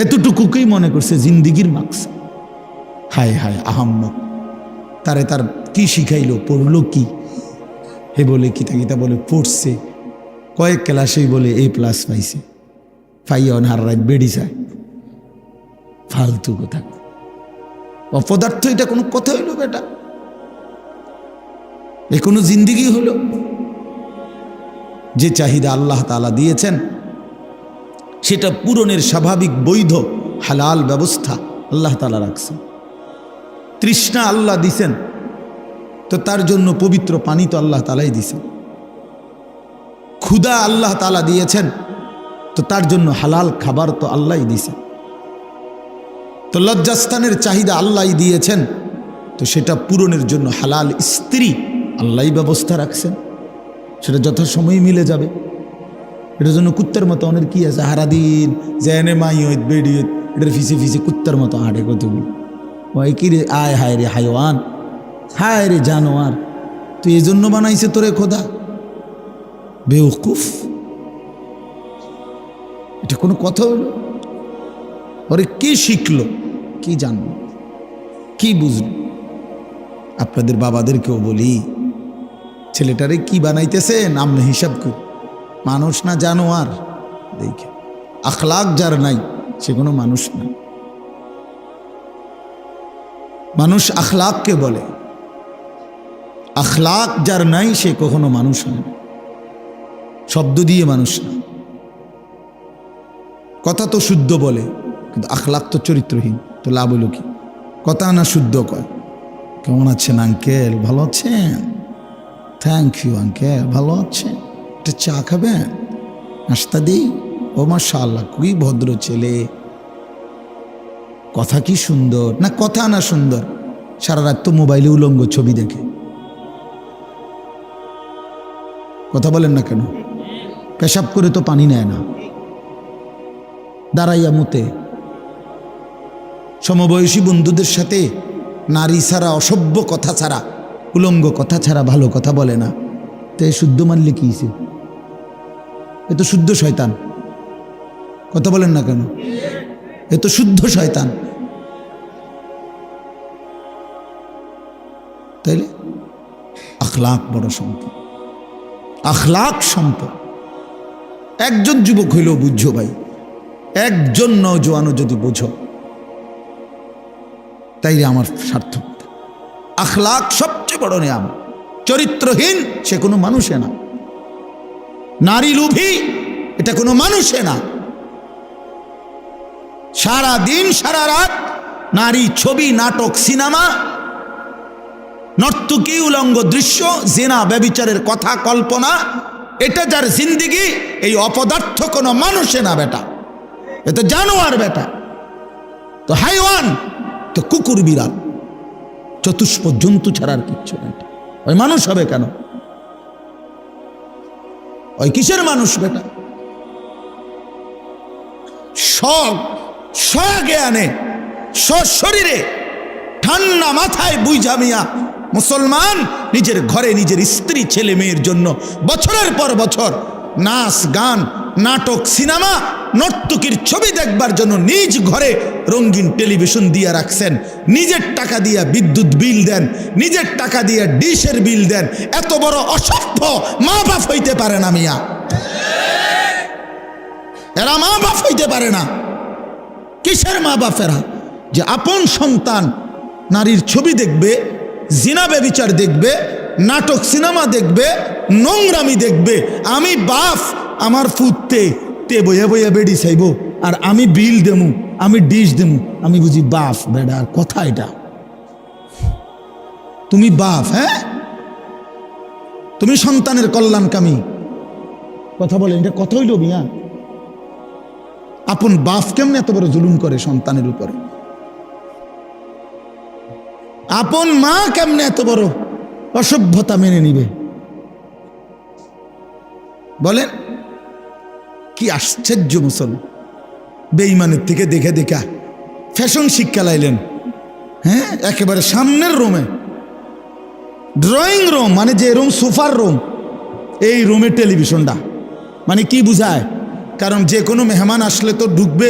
এতটুকুকেই মনে করছে জিন্দিগির মাকসাদ। হায় হায় আহাম্মক, তারে তার কি শিখাইলো, পড়লো কি? হে বলে কিতা কিতা বলে পড়ছে, কয়েক ক্লাসেই বলে A+ পাইছে, পাইয়া হার রাত বেড়ি যায়। ফালতু কথা, অপদার্থ। এটা কোনো কথা হইল বেটা? এ কোনো জিন্দিগি হলো? যে চাহিদা আল্লাহ তাআলা দিয়েছেন সেটা পূরণের স্বাভাবিক বৈধ হালাল ব্যবস্থা আল্লাহ তাআলা রাখছেন। তৃষ্ণা আল্লাহ দিছেন, তো তার জন্য পবিত্র পানি তো আল্লাহ তাআলাই দিছেন। ক্ষুধা আল্লাহ তাআলা দিয়েছেন, তো তার জন্য হালাল খাবার তো আল্লাহই দিছেন। তো লজ্জাস্থানের চাহিদা আল্লাহই দিয়েছেন, তো সেটা পূরণের জন্য হালাল স্ত্রী আল্লাহই ব্যবস্থা রাখছেন, সেটা যথাসময়ে মিলে যাবে। এটার জন্য কুত্তার মতো অনেক কি আছে, হারাদিন জেনে মাই হইত বেড়ি হইত, এটার ফিসে ফিসে কুত্তার মতো হাঁটে কতগুলো। ওই কি রে, আয় হায় রে হাইওয়ান, হায় রে জানোয়ার, তো এই জন্য বানাইছে তোরে খোদা? বেউকুফ, এটা কোনো কথা হলো? ওরে কি শিখলো, কি জানলো, কি বুঝলো? আপনাদের বাবাদেরকেও বলি, ছেলেটারে কি বানাইতেছেন আপনি হিসাব করি, মানুষ না জানোয়ার। দেখে আখলাক যার নাই সে কোনো মানুষ না। মানুষ আখলাককে বলে, আখলাক যার নাই সে কখনো মানুষ নয়, শব্দ দিয়ে মানুষ না। কথা তো শুদ্ধ বলে কিন্তু আখলাক তো চরিত্রহীন, তো লাভ হলো কি? কথা না শুদ্ধ কয়, কেমন আছেন আঙ্কেল, ভালো আছেন, থ্যাংক ইউ আঙ্কেল, ভালো আছেন, একটা চা খাবেন, নাস্তা দিই, ও মাশাআল্লাহ খুবই ভদ্র ছেলে, কথা কি সুন্দর, না কথা না সুন্দর, সারা রাত তো মোবাইলে উলঙ্গ ছবি দেখে। কথা বলেন না কেন? পেশাব করে তো পানি নেয় না, দাঁড়াইয়া মুতে, সমবয়সী বন্ধুদের সাথে নারী ছাড়া, অসভ্য কথা ছাড়া, উলঙ্গ কথা ছাড়া ভালো কথা বলে না। তো এ শুদ্ধ মানলে কি হয়েছে? এ তো শুদ্ধ শয়তান। কথা বলেন না কেন? এ তো শুদ্ধ শয়তান। তাইলে আখলাক বড় সম্পদ, আখলাক সম্পদ। একজন যুবক হইলেও বুঝছো ভাই, একজন নওজোয়ানও যদি বোঝো তাইলে আমার সার্থকতা। আখলাক সবচেয়ে বড় নিয়ামত। চরিত্রহীন সে কোনো মানুষে না, নারী লোভী এটা কোনো মানুষে না। সারা দিন সারা রাত নারী ছবি, নাটক, সিনেমা, নর্তকী, উলঙ্গ দৃশ্য, জিনা, ব্যভিচারের কথা, কল্পনা, এটা যার জিন্দিগি, এই অপদার্থ কোনো মানুষে না বেটা, এ তো জানোয়ার বেটা, তো হাইওয়ান, তো কুকুর, বিড়াল, চতুষ্প জন্তু ছাড়ার কিচ্ছু না। ওই মানুষ হবে কেন? ওই কিসের মানুষ বেটা? স্বজ্ঞানে, স্বশরীরে, ঠান্ডা মাথায় বুঝা মিয়া মুসলমান নিজের ঘরে নিজের স্ত্রী, ছেলে মেয়ের জন্য বছরের পর বছর নাচ, গান, নাটক, সিনেমা, নর্তকীর ছবি দেখবার জন্য নিজ ঘরে রঙিন টেলিভিশন দিয়ে রাখছেন, নিজের টাকা দিয়ে বিদ্যুৎ বিল দেন, নিজের টাকা দিয়ে ডিশের বিল দেন। এত বড় অসভ্য মা বাপ হইতে পারে না মিয়া, এরা মা বাপ হইতে পারে না। কিসের মা বাপেরা? যে আপন সন্তান নারীর ছবি দেখবে, জিনা ব্যভিচার দেখবে, নাটক সিনেমা দেখবে, নোংরামি দেখবে। আমি বাপ, আমার ফুটতে তে বইয়া বইয়া বেড়ি চাইব, আর আমি বিল দেমু, আমি ডিশ দেমু, আমি বুঝি বাপ? বেড়ার কথা এটা। তুমি বাপ? হ্যাঁ, তুমি সন্তানের কল্যাণকামী। কথা বলেন, এটা কথা হইল মিয়া? আপন বাপ কেমনে এত বড় জুলুম করে সন্তানের উপরে? আপন মা কেমনে এত বড় অসভ্যতা মেনে নিবে? বলেন, কি আশ্চর্য মুসলমান! বেঈমানের থেকে দেখে দেখা ফ্যাশন শিক্ষা লাইলেন। হ্যাঁ, একেবারে সামনের রুমে, ড্রয়িং রুম মানে যে রুম, সোফার রুম, এই রুমে টেলিভিশনটা। মানে কি বুঝায়? কারণ যে কোনো মেহমান আসলে তো ঢুকবে,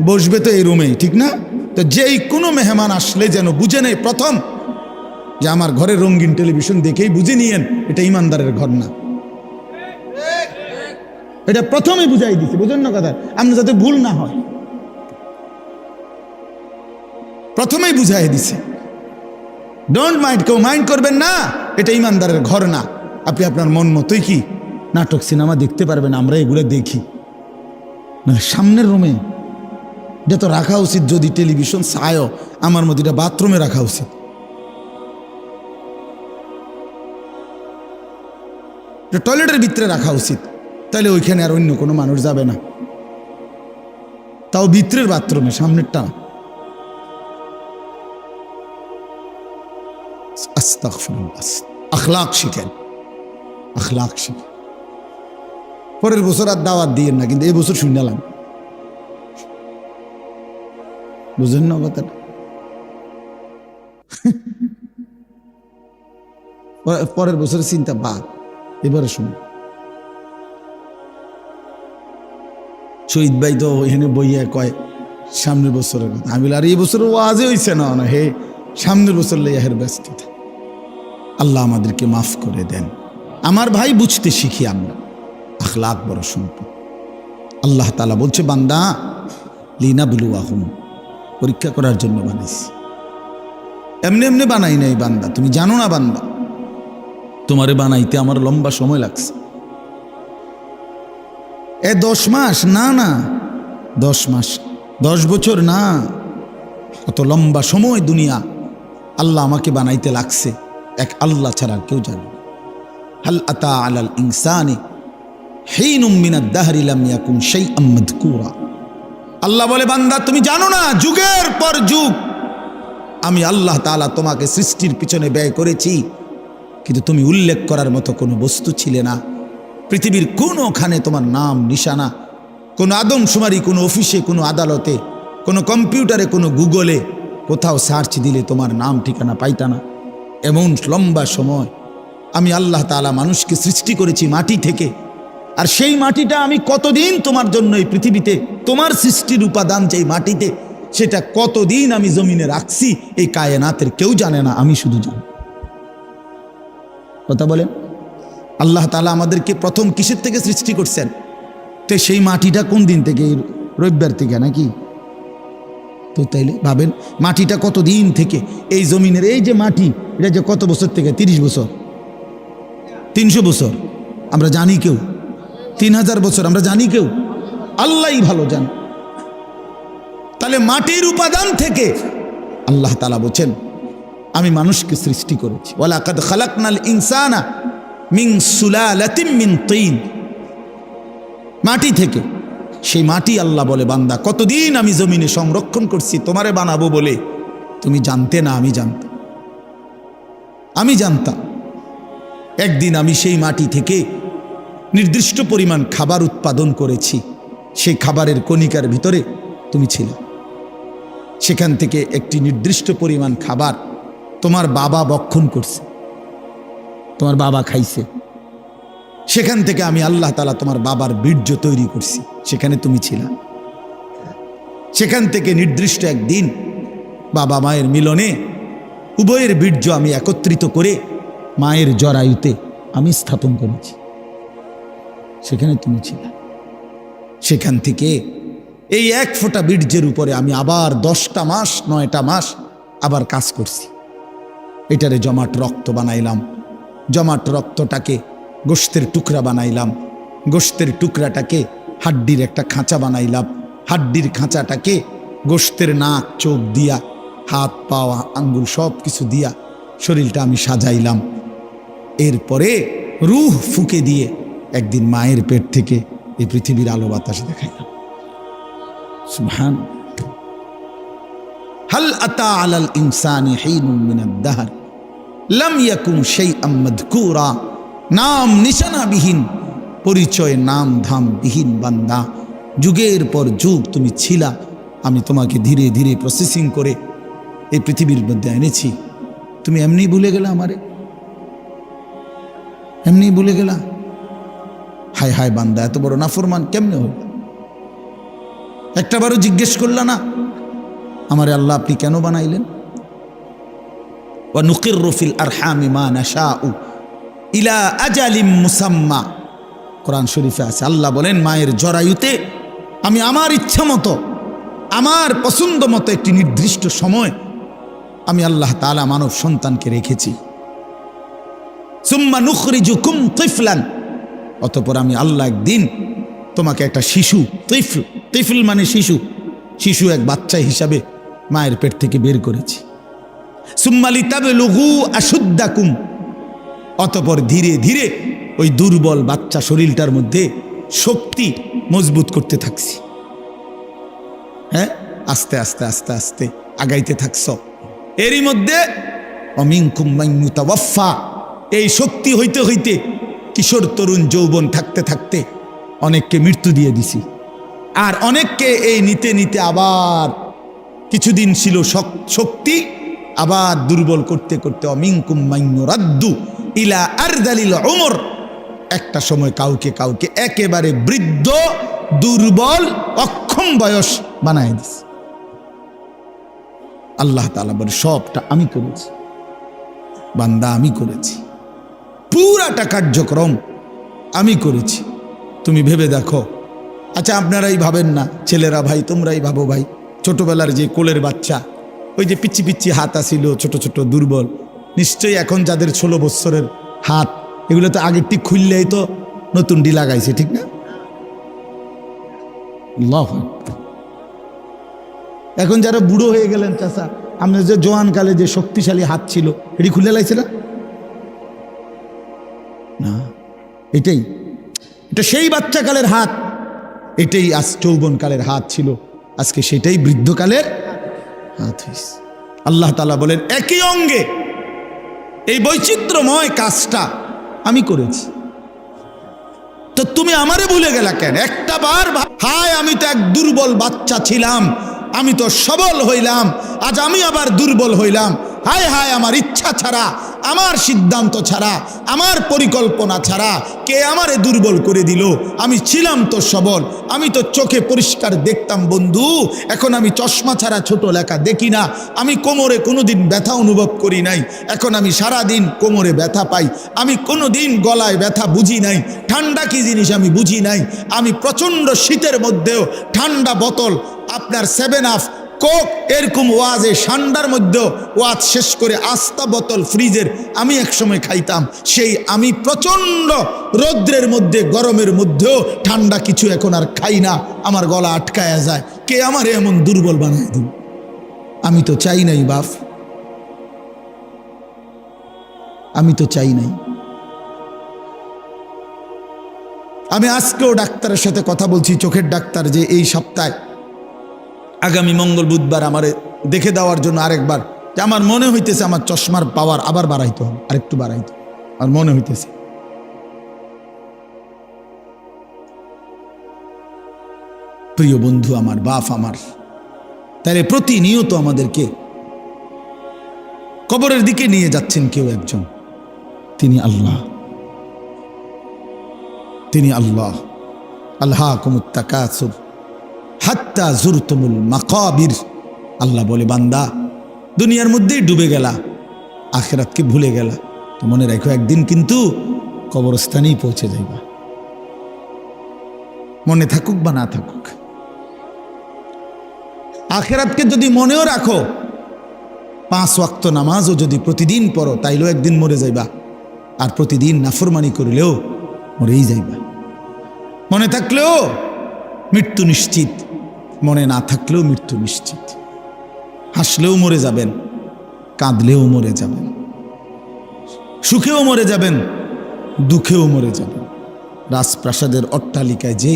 বসবে তো এই রুমেই, ঠিক না? তো যেই কোনো মেহমান আসলে যেন বুঝে নেই প্রথম যে আমার ঘরে রঙিন টেলিভিশন দেখেই বুঝে নিয়েন এটা ইমানদারের ঘর না। এটা প্রথমেই বুঝাই দিচ্ছে, বুঝেন না কথা? আপনি যাতে ভুল না হয়, প্রথমেই বুঝাই দিছে। ডোন্ট মাইন্ড, কেউ মাইন্ড করবেন না, এটা ইমানদারের ঘর না। আপনি আপনার মন মতোই কি নাটক সিনেমা দেখতে পারবেন, আমরা এগুলো দেখি। মানে সামনের রুমে এটা তো রাখা উচিত, যদি টেলিভিশন চায়ও আমার মধ্যে, এটা বাথরুমে রাখা উচিত। টয়লেটের ভিতরে রাখা উচিত, তাহলে ওইখানে আর অন্য কোনো মানুষ যাবে না। তাও ভিতরের বাথরুমে, সামনেরটা। আস্তাগফিরুল্লাহ। আখলাক শিখেন, আখলাক শিখেন। পরের বছর আর দাওয়াত দিয়েন না, কিন্তু এই বছর শুনলাম, বুঝেন না কথাটা? পরের বছরের চিন্তা বাদ, এবারে শুনুন। শহীদ ভাই তো এখানে বইয়া কয় সামনের বছরের কথা। আমি আর এই বছর ওয়াজে হইছে না, হে সামনের বছর লেয়াহের ব্যস্ততা। আল্লাহ আমাদেরকে মাফ করে দেন। আমার ভাই, বুঝতে শিখি আমরা, আখলাক বড় সম্পদ। আল্লাহ তাআলা বলছে, বান্দা লিনাবলুয়াহুম, পরীক্ষা করার জন্য বানাইছি, এমনি এমনি বানাই নাই বান্দা। তুমি জানো না বান্দা, তোমারে বানাইতে আমার লম্বা সময় লাগছে। 10 মাস না, না 10 মাস, 10 বছর না, কত লম্বা সময় দুনিয়া আল্লাহ আমাকে বানাইতে লাগছে, এক আল্লাহ ছাড়া কেউ জানে। হাল আতা আলাল ইনসানি হিনুম মিনাদ দাহরি লাম ইয়াকুন শাইআম মাযকুরা। আল্লাহ বলে, বান্দা তুমি জানো না, যুগের পর যুগ আমি আল্লাহ তাআলা তোমাকে সৃষ্টির পিছনে ব্যয় করেছি, কিন্তু তুমি উল্লেখ করার মতো কোনো বস্তু ছিলে না। পৃথিবীর কোনোখানে তোমার নাম নিশানা, কোনো আদমশুমারি, কোনো অফিসে, কোনো আদালতে, কোনো কম্পিউটারে, কোনো গুগলে কোথাও সার্চ দিলে তোমার নাম ঠিকানা পাইতা না। এমন লম্বা সময় আমি আল্লাহ তাআলা মানুষকে সৃষ্টি করেছি মাটি থেকে, আর সেই মাটিটা আমি কতদিন তোমার জন্য এই পৃথিবীতে, তোমার সৃষ্টির উপাদান যেই মাটিতে, সেটা কতদিন আমি জমিনে রাখছি, এই কায়নাতের কেউ জানে না, আমি শুধু জানি। কথা বলেন, আল্লাহ তাআলা আমাদেরকে প্রথম কিসের থেকে সৃষ্টি করছেন? তো সেই মাটিটা কোন দিন থেকে? রবিবার থেকে নাকি? তো তাইলে ভাবেন, মাটিটা কতদিন থেকে এই জমিনের, এই যে মাটি, এটা যে কত বছর থেকে? 30 বছর, 300 বছর আমরা জানি কেউ, 3000 বছর আমরা জানি কেউ, আল্লাহই ভালো জান। তাহলে মাটির উপাদান থেকে আল্লাহ তাআলা বলেন, আমি মানুষকে সৃষ্টি করেছি। ওয়ালাকাদ খালাকনাল ইনসানা মিন সুলালাতিন মিন তিন, মাটি থেকে। সেই মাটি আল্লাহ বলে, বান্দা কতদিন আমি জমিনে সংরক্ষণ করছি তোমারে বানাবো বলে, তুমি জানতে না, আমি জানতাম। আমি জানতাম একদিন আমি সেই মাটি থেকে নির্দিষ্ট পরিমাণ খাবার উৎপাদন করেছি, সেই খাবারের কণিকার ভিতরে তুমি ছিলে। সেখান থেকে একটি নির্দিষ্ট পরিমাণ খাবার তোমার বাবা ভক্ষণ করছে, তোমার বাবা খাইছে। সেখান থেকে আমি আল্লাহ তাআলা তোমার বাবার বীর্য তৈরি করছি, সেখানে তুমি ছিলা। সেখান থেকে নির্দিষ্ট একদিন বাবা মায়ের মিলনে উভয়ের বীর্য আমি একত্রিত করে মায়ের জরায়ুতে আমি স্থাপন করেছি, সেখানে তুমি ছিলা। সেখান থেকে এই 1 ফোঁটা বীর্যের উপরে আমি আবার 10টা মাস 9টা মাস আবার কাজ করছি। এটারে জমাট রক্ত বানাইলাম, জমাট রক্তটাকে গোশতের টুকরা বানাইলাম, গোশতের টুকরাটাকে হাড্ডির একটা খাঁচা বানাইলাম, হাড্ডির খাঁচাটাকে গোশতের নাক চোখ দিয়া, হাত পাওয়া আঙ্গুল সব কিছু দিয়া শরীরটা আমি সাজাইলাম। এরপরে রূহ ফুঁকে দিয়ে একদিন মায়ের পেট থেকে এই পৃথিবীর আলো বাতাস দেখাইলাম। সুবহান। হাল আতা আলাল ইনসানি হিনুম মিনাদ দাহর লাম ইয়াকুন শাইআম মাযকুরা। নাম নিশানাবিহীন, পরিচয় নাম ধাম বিহীন বান্দা, যুগের পর যুগ তুমি ছিলা। আমি তোমাকে ধীরে ধীরে প্রসেসিং করে এই পৃথিবীর মধ্যে এনেছি। তুমি এমনি ভুলে গেলা আমারে, এমনি ভুলে গেলা? হায় হায় বান্দা, এত বড় নাফরমান কেমনে হল? একটাবারও জিজ্ঞেস করলা না আমারে আল্লাহ আপনি কেন বানাইলেন? ওয়া নুকিররু ফিল আরহামি মা নাশাউ ইলা আজালিম মুসাম্মা, কোরআন শরীফে আছে। আল্লাহ বলেন, মায়ের জরায়ুতে আমি আমার ইচ্ছা মতো, আমার পছন্দ মতো একটি নির্দিষ্ট সময় আমি আল্লাহ তাআলা মানব সন্তানকে রেখেছি। সুম্মা নুখরিজুকুম তিফলান, অতঃপর আমি আল্লাহ একদিন তোমাকে একটা শিশু, তিফল, তিফল মানে শিশু, শিশু এক বাচ্চা হিসাবে মায়ের পেট থেকে বের করেছি। সুম্মা লিতাবলুগু আশুদ্দাকুম, অতঃপর ধীরে ধীরে ওই দুর্বল বাচ্চা শরীরটার মধ্যে শক্তি মজবুত করতে থাকছি। হ্যাঁ, আস্তে আস্তে আস্তে আস্তে আগাইতে থাকছ। এরই মধ্যে অমিনকুম মান ইউতাওয়াফা, এই শক্তি হইতে হইতে কিশোর তরুণ যৌবন থাকতে থাকতে অনেককে মৃত্যু দিয়ে দিছি, আর অনেককে এই নিতে নিতে আবার কিছুদিন ছিল শক্তি, আবার দুর্বল করতে করতে অমিনকুম মান ইউরাদ্দু ইলা আরদালিল উমর, একটা সময় কাউকে কাউকে একেবারে বৃদ্ধ দুর্বল অক্ষম বয়স বানায় দিছে। আল্লাহ তাআলা বলে সবটা আমি করেছি বান্দা, আমি করেছি, পুরাটা কার্যক্রম আমি করেছি। তুমি ভেবে দেখো। আচ্ছা আপনারাই ভাবেন না, ছেলেরা ভাই তোমরাই ভাবো ভাই, ছোটবেলার যে কোলের বাচ্চা, ওই যে পিচ্ছি পিচ্ছি হাত আসিল ছোট ছোট দুর্বল, নিশ্চয়ই এখন যাদের 16 বছরের হাত, এগুলো তো আগের ঠিক খুললেই তো নতুন ডি লাগাইছে, ঠিক না? আল্লাহু আকবার। এখন যারা বুড়ো হয়ে গেলেন চাচা, আপনার যে জোয়ানকালে যে শক্তিশালী হাত ছিল এটি খুলে লাইছে না? না, এটা সেই বাচ্চাকালের হাত, এটাই আজ যৌবনকালের হাত ছিল, আজকে সেটাই বৃদ্ধকালের হাত হয়েছে। আল্লাহ তাআলা বলেন একই অঙ্গে এই বৈচিত্র্যময় কাজটা আমি করেছি, তো তুমি আমারে ভুলে গেলা কেন? একটা বার হায় আমি তো এক দুর্বল বাচ্চা ছিলাম, আমি তো সবল হইলাম, আজ আমি আবার দুর্বল হইলাম। হায় হায় আমার ইচ্ছা ছাড়া, আমার সিদ্ধান্ত ছাড়া, আমার পরিকল্পনা ছাড়া কে আমারে দুর্বল করে দিল? আমি ছিলাম তো সবল, আমি তো চোখে পরিষ্কার দেখতাম বন্ধু, এখন আমি চশমা ছাড়া ছোট লেখা দেখি না, আমি কোমরে কোনোদিন ব্যথা অনুভব করি নাই, এখন আমি সারাদিন কোমরে ব্যথা পাই, আমি কোনোদিন গলায় ব্যথা বুঝি নাই, ঠান্ডা কি জিনিস আমি বুঝি নাই, আমি প্রচণ্ড শীতের মধ্যেও ঠান্ডা বোতল আপনার 7 আপ কোক এরকম ওয়াজে ঠান্ডার মধ্যেও ওয়াজ শেষ করে আস্তা বোতল ফ্রিজের আমি একসময় খাইতাম, সেই আমি প্রচণ্ড রৌদ্রের মধ্যে গরমের মধ্যেও ঠান্ডা কিছু এখন আর খাই না, আমার গলা আটকায়া যায়। কে আমার এমন দুর্বল বানায় দিন? আমি তো চাই নাই বাপ, আমি তো চাই নাই। আমি আজকেও ডাক্তারের সাথে কথা বলছি, চোখের ডাক্তার, যে এই সপ্তাহে আগামী মঙ্গল বুধবার আমারে দেখে দেওয়ার জন্য আরেকবার, যে আমার মনে হইতেছে আমার চশমার পাওয়ার আবার বাড়াইতে হবে, আরেকটু বাড়াইতে আর মনে হইতেছে। প্রিয় বন্ধু আমার, বাপ আমার, তাহলে প্রতিনিয়ত আমাদেরকে কবরের দিকে নিয়ে যাচ্ছেন কেউ একজন, তিনি আল্লাহ, তিনি আল্লাহ। আলহাকুমুত তাকাসুর হাত্তা জুরতুমুল মাকাবির। আল্লাহ বলে বান্দা দুনিয়ার মধ্যেই ডুবে গেলা, আখিরাতকে ভুলে গেলা, তো মনে রাখো একদিন কিন্তু কবরস্থানেই পৌঁছে যাইবা, মনে থাকুক বা না থাকুক। আখিরাতকে যদি মনেও রাখো, 5 ওয়াক্ত নামাজও যদি প্রতিদিন পড়ো, তাইলেও একদিন মরে যাইবা, আর প্রতিদিন নাফরমানি করলেও মরেই যাইবা। মনে থাকলেও মৃত্যু নিশ্চিত, মনে না থাকলেও মৃত্যু নিশ্চিত। হাসলেও মরে যাবেন, কাঁদলেও মরে যাবেন, সুখেও মরে যাবেন, দুঃখেও মরে যাবেন। রাজপ্রাসাদের অট্টালিকায় যে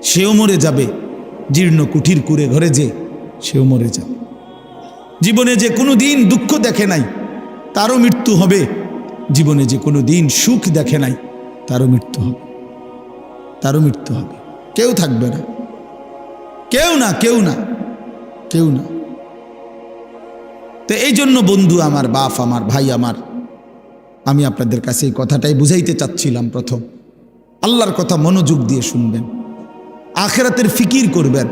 সেও মরে যাবে, জীর্ণ কুঠির কুড়ে ঘরে যে সেও মরে যাবে। জীবনে যে কোনো দিন দুঃখ দেখে নাই তারও মৃত্যু হবে, জীবনে যে কোনো দিন সুখ দেখে নাই তারও মৃত্যু হবে, তারও মৃত্যু হবে। কেউ থাকবে না, কেউ না, কেউ না, কেউ না। তো এই জন্য বন্ধু আমার, বাপ আমার, ভাই আমার, আমি আপনাদের কাছে এই কথাটাই বুঝাইতে চাচ্ছিলাম। প্রথম আল্লাহর কথা মনোযোগ দিয়ে শুনবেন, আখিরাতের ফিকির করবেন,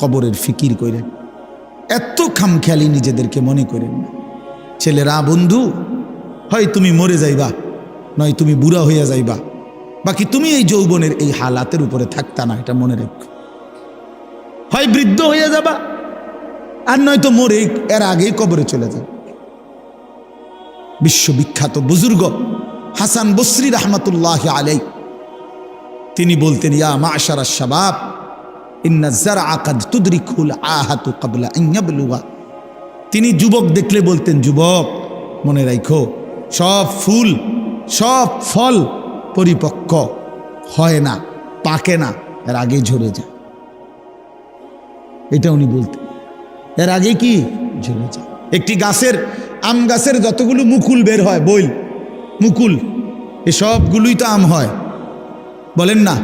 কবরের ফিকির করেন। এত খামখেয়ালি নিজেদেরকে মনে করেন না। ছেলেরা বন্ধু, হয় তুমি মরে যাইবা, নয় তুমি বুড়া হইয়া যাইবা, বাকি তুমি এই যৌবনের এই হালাতের উপরে থাকতা না, এটা মনে রাখো। হয় বৃদ্ধ হইয়া যাবা, আর নয়তো মরে এর আগেই কবরে চলে যাবে। বিশ্ববিখ্যাত বুজুর্গ হাসান বসরি রহমতুল্লাহ আলাই, তিনি বলতেন, ইয়া মাশারাশ শাবাব ইন্না যারআ কাদ তুদরিকুল আহাতু ক্বাবলা আন ইয়াবলুগা। তিনি যুবক দেখলে বলতেন, যুবক মনে রাখো, সব ফুল সব ফল পরিপক্ক হয় না, পাকে না, এর আগে ঝরে যায়। এটা উনি বলতেন, এর আগে কি ঝরে যায়। একটি গাছের আম গাছের যতগুলো মুকুল বের হয়, বইল মুকুল, এ সবগুলোই তো আম হয়, বলেন না?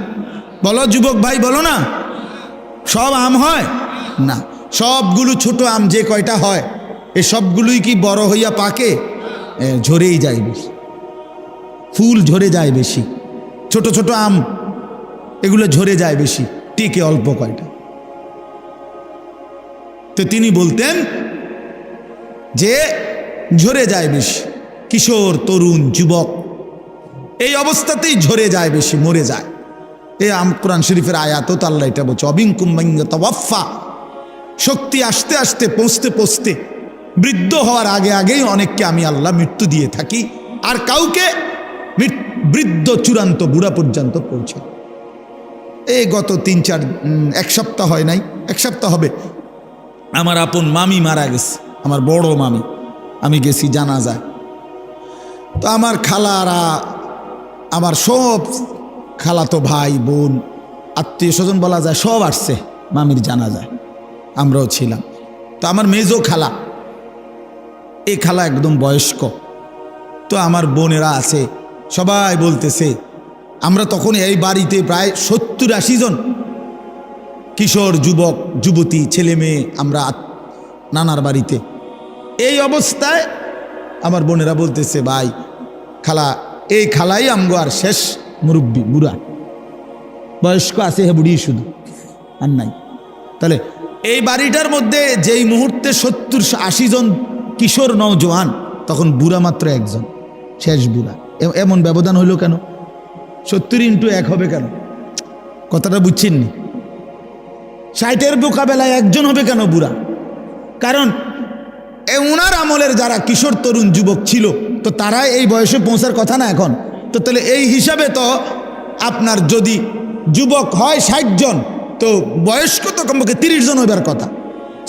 বলো যুবক ভাই, বলো না, সব আম হয় না? সবগুলো ছোট আম যে কয়টা হয়, এ সবগুলোই কি বড় হইয়া পাকে? ঝরেই যায় বেশি, ফুল ঝরে যায় বেশি, ছোট ছোট আম এগুলো ঝরে যায় বেশি, টিকে অল্প কয়টা। তো তিনি বলতেন যে ঝরে যায় বেশি, কিশোর তরুণ যুবক এই অবস্থাতেই ঝরে যায় বেশি, মরে যায়। কোরআন শরীফের আয়াতও তো আল্লাহ এটা বলছে, অবিনকুম মান ইয়াতাওয়াফা, শক্তি আসতে আসতে পৌঁছতে পৌঁছতে বৃদ্ধ হওয়ার আগে আগেই অনেককে আমি আল্লাহ মৃত্যু দিয়ে থাকি, আর কাউকে বৃদ্ধ চূড়ান্ত বুড়া পর্যন্ত পৌঁছে। এই গত 1 সপ্তাহ হয় নাই, 1 সপ্তাহ হবে, আমার আপন মামি মারা গেছে, আমার বড় মামি। আমি গেছি জানাজায়। তো আমার খালারা, আমার সব খালাতো ভাই বোন আত্মীয় স্বজন বলা যায় সব আসছে মামির জানাজায়, আমরাও ছিলাম। তো আমার মেজো খালা, এই খালা একদম বয়স্ক, তো আমার বোনেরা আছে, সবাই বলতেছে, আমরা তখন এই বাড়িতে প্রায় 70-80 জন কিশোর যুবক যুবতী ছেলে মেয়ে, আমরা নানার বাড়িতে। এই অবস্থায় আমার বোনেরা বলতেছে, ভাই খালা, এই খালাই আমগো আর শেষ মুরব্বী, বুড়া বয়স্ক আছে, হে বুড়ি শুধু আর নাই। তাহলে এই বাড়িটার মধ্যে যেই মুহূর্তে 70-80 জন কিশোর নওজোয়ান, তখন বুড়া মাত্র একজন, শেষ বুড়া। এমন ব্যবধান হইল কেন? 70 × 1 হবে কেন? কথাটা বুঝছেননি? 60-এর মোকাবেলায় একজন হবে কেন বুড়া? কারণ ওনার আমলের যারা কিশোর তরুণ যুবক ছিল, তো তারা এই বয়সে পৌঁছার কথা না এখন। তো তাহলে এই হিসাবে তো আপনার যদি যুবক হয় 60 জন, তো বয়স্ক তো কমপক্ষে 30 জন হইবার কথা,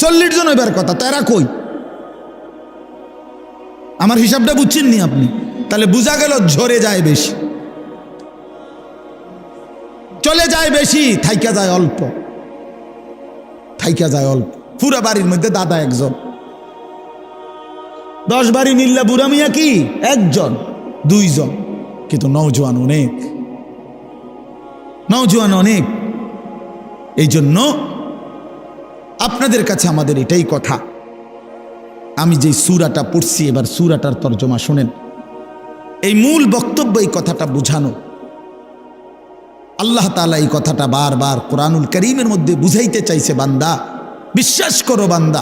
40 জন হইবার কথা, তো এরা কই? আমার হিসাবটা বুঝছেননি আপনি? তাহলে বোঝা গেল ঝরে যায় বেশি, চলে যায় বেশি, থাইকা যায় অল্প, থাইকা যায় অল্প। পুরা বাড়ির মধ্যে দাদা একজন, 10 বাড়ি মিললে বুড়া মিয়া কি 1 জন 2 জন, কিন্তু নওজোয়ান অনেক, নওজোয়ান অনেক। এই জন্য আপনাদের কাছে আমাদের এটাই কথা, আমি যে সূরাটা পড়ছি, এবার সূরাটার তরজমা শুনেন। এই মূল বক্তব্য এই কথাটা বুঝানো, আল্লাহ তাআলা এই কথাটা বারবার কোরআনুল কারীমের মধ্যে বুঝাইতে চাইছে, বান্দা বিশ্বাস করো, বান্দা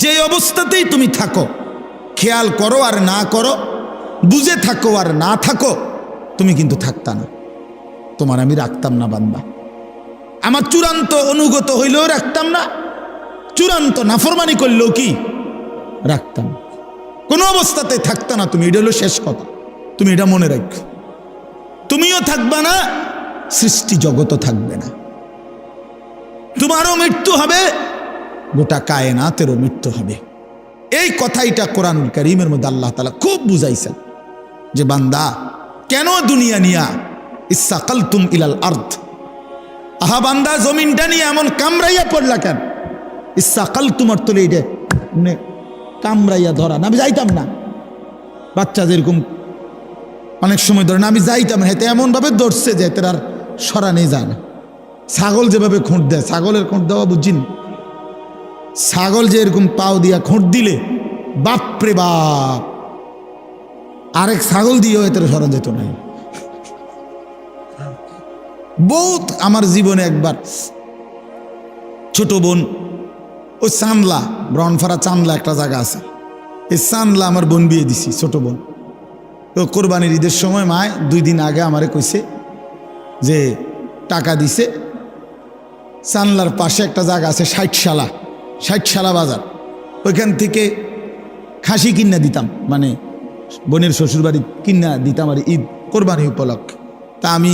যে অবস্থাতেই তুমি থাকো, খেয়াল করো আর না করো, বুঝে থাকো আর না থাকো, তুমি কিন্তু থাকতা না, তোমার আমি রাখতাম না বান্দা। আমার চূড়ান্ত অনুগত হইলেও রাখতাম না, চূড়ান্ত নাফরমানি করলেও কি রাখতাম, কোনো অবস্থাতে থাকতা না তুমি। এটা হলো শেষ কথা, তুমি এটা মনে রাখো। তুমিও থাকবা না, সৃষ্টি জগতও থাকবে না, তোমারও মৃত্যু হবে, গোটা কায়নাতেরও মৃত্যু হবে। এই কথাইটা কোরআনুল কারীমের মধ্যে আল্লাহ তাআলা খুব বুঝাইছেন যে বান্দা কেন দুনিয়া নিয়া ইসসাকালতুম ইলাল আরদ, আহা বান্দা জমিনটা নিয়ে এমন কামড়াইয়া পড়লা কেন? ইসসাকালতুম অর্থ এইটা মানে কামড়াইয়া ধরা না। আমি যাইতাম না, বাচ্চা যেরকম অনেক সময় ধরে না, আমি যাইতাম না, এতে এমনভাবে ধরছে যে এতে আর সরানি যায় না। ছাগল যেভাবে খুঁট দেয়, ছাগলের খুঁট দেওয়া বুঝিন, ছাগল যে এরকম পাও দিয়া খুঁট দিলে বাপরে বাপ, আরেক ছাগল দিয়েও এতে সরা যেত না। বহুত আমার জীবনে একবার ছোট বোন, ওই চান্দলা, ব্রনফারা চান্দলা একটা জায়গা আছে, এই চান্দলা আমার বোন বিয়ে দিছি, ছোট বোন। তো কোরবানির ঈদের সময় মায় 2 দিন আগে আমারে কইছে যে টাকা দিছে, চান্দলার পাশে একটা জায়গা আছে 60 বাজার, ওইখান থেকে খাসি কিনা দিতাম, মানে বোনের শ্বশুরবাড়ি কিনা দিতাম আর ঈদ কোরবানি উপলক্ষে। তা আমি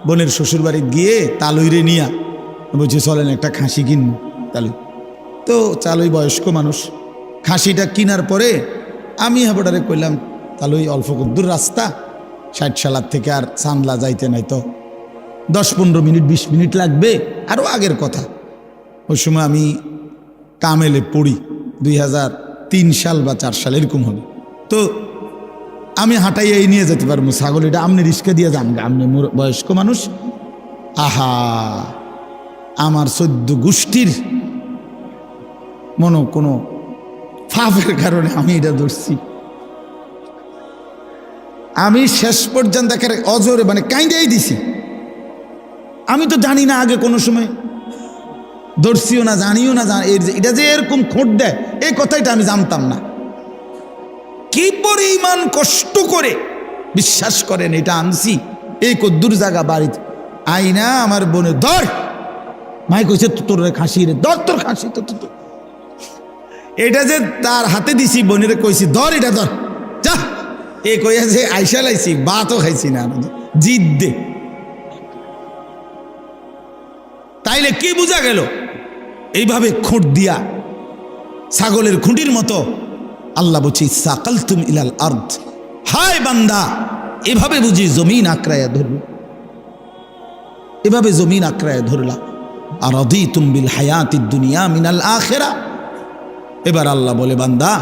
বোনের শ্বশুরবাড়ি গিয়ে তালুইরে নিয়া বলছি চলেন একটা খাসি কিনবো তালুই। তো চালুই বয়স্ক মানুষ, খাসিটা কিনার পরে আমি হাবড়ারে কইলাম, তালুই অল্প দূর রাস্তা, 60 থেকে আর চান্দলা যাইতে নাই তো 10-15 মিনিট 20 মিনিট লাগবে, আরও আগের কথা। ওই সময় আমি কামেলে পড়ি, 3 সাল বা 4 সাল এরকম হবে। তো আমি হাঁটাই এই নিয়ে যেতে পারবো ছাগল, এটা আপনি রিস্কে দিয়ে যান, আপনি বয়স্ক মানুষ। আহা, আমার 14 গোষ্ঠীর কোনো ফাফের কারণে আমি এটা ধরছি। আমি শেষ পর্যন্ত অজরে মানে কাইন্দাই দিছি। আমি তো জানি না আগে কোনো সময়, ধরছিও না, জানিও না, এটা যে এরকম খোঁট দেয় এই কথাটা আমি জানতাম না। কি পরিমাণ কষ্ট করে বিশ্বাস করেন এটা আনছি এই কদ্দুর জায়গা বাড়িতে আইনা আমার বোনে ধর, মাই কইছে তোর খাসি রে, ধর তোর খাসি তো। এটা যে তার হাতে দিছি, বোনের কইছি ধর, এটা ধর যা, এ কইয়া যে আইসা লাইছি, ভাতও খাইছি না, জিদ দে। তাইলে কি বোঝা গেল? এইভাবে খুঁট দিয়া ছাগলের খুঁটির মতো আল্লাহ বলছি সাকালতুম ইলাল আরদ, হায় বান্দা এভাবে বুঝি জমিন আঁকড়ায়া ধরল, এভাবে জমিন আঁকড়ায়া ধরলা। আর রাদিতুম বিল হায়াতিদ দুনিয়া মিনাল আখিরা। এবার আল্লাহ বলে বান্দা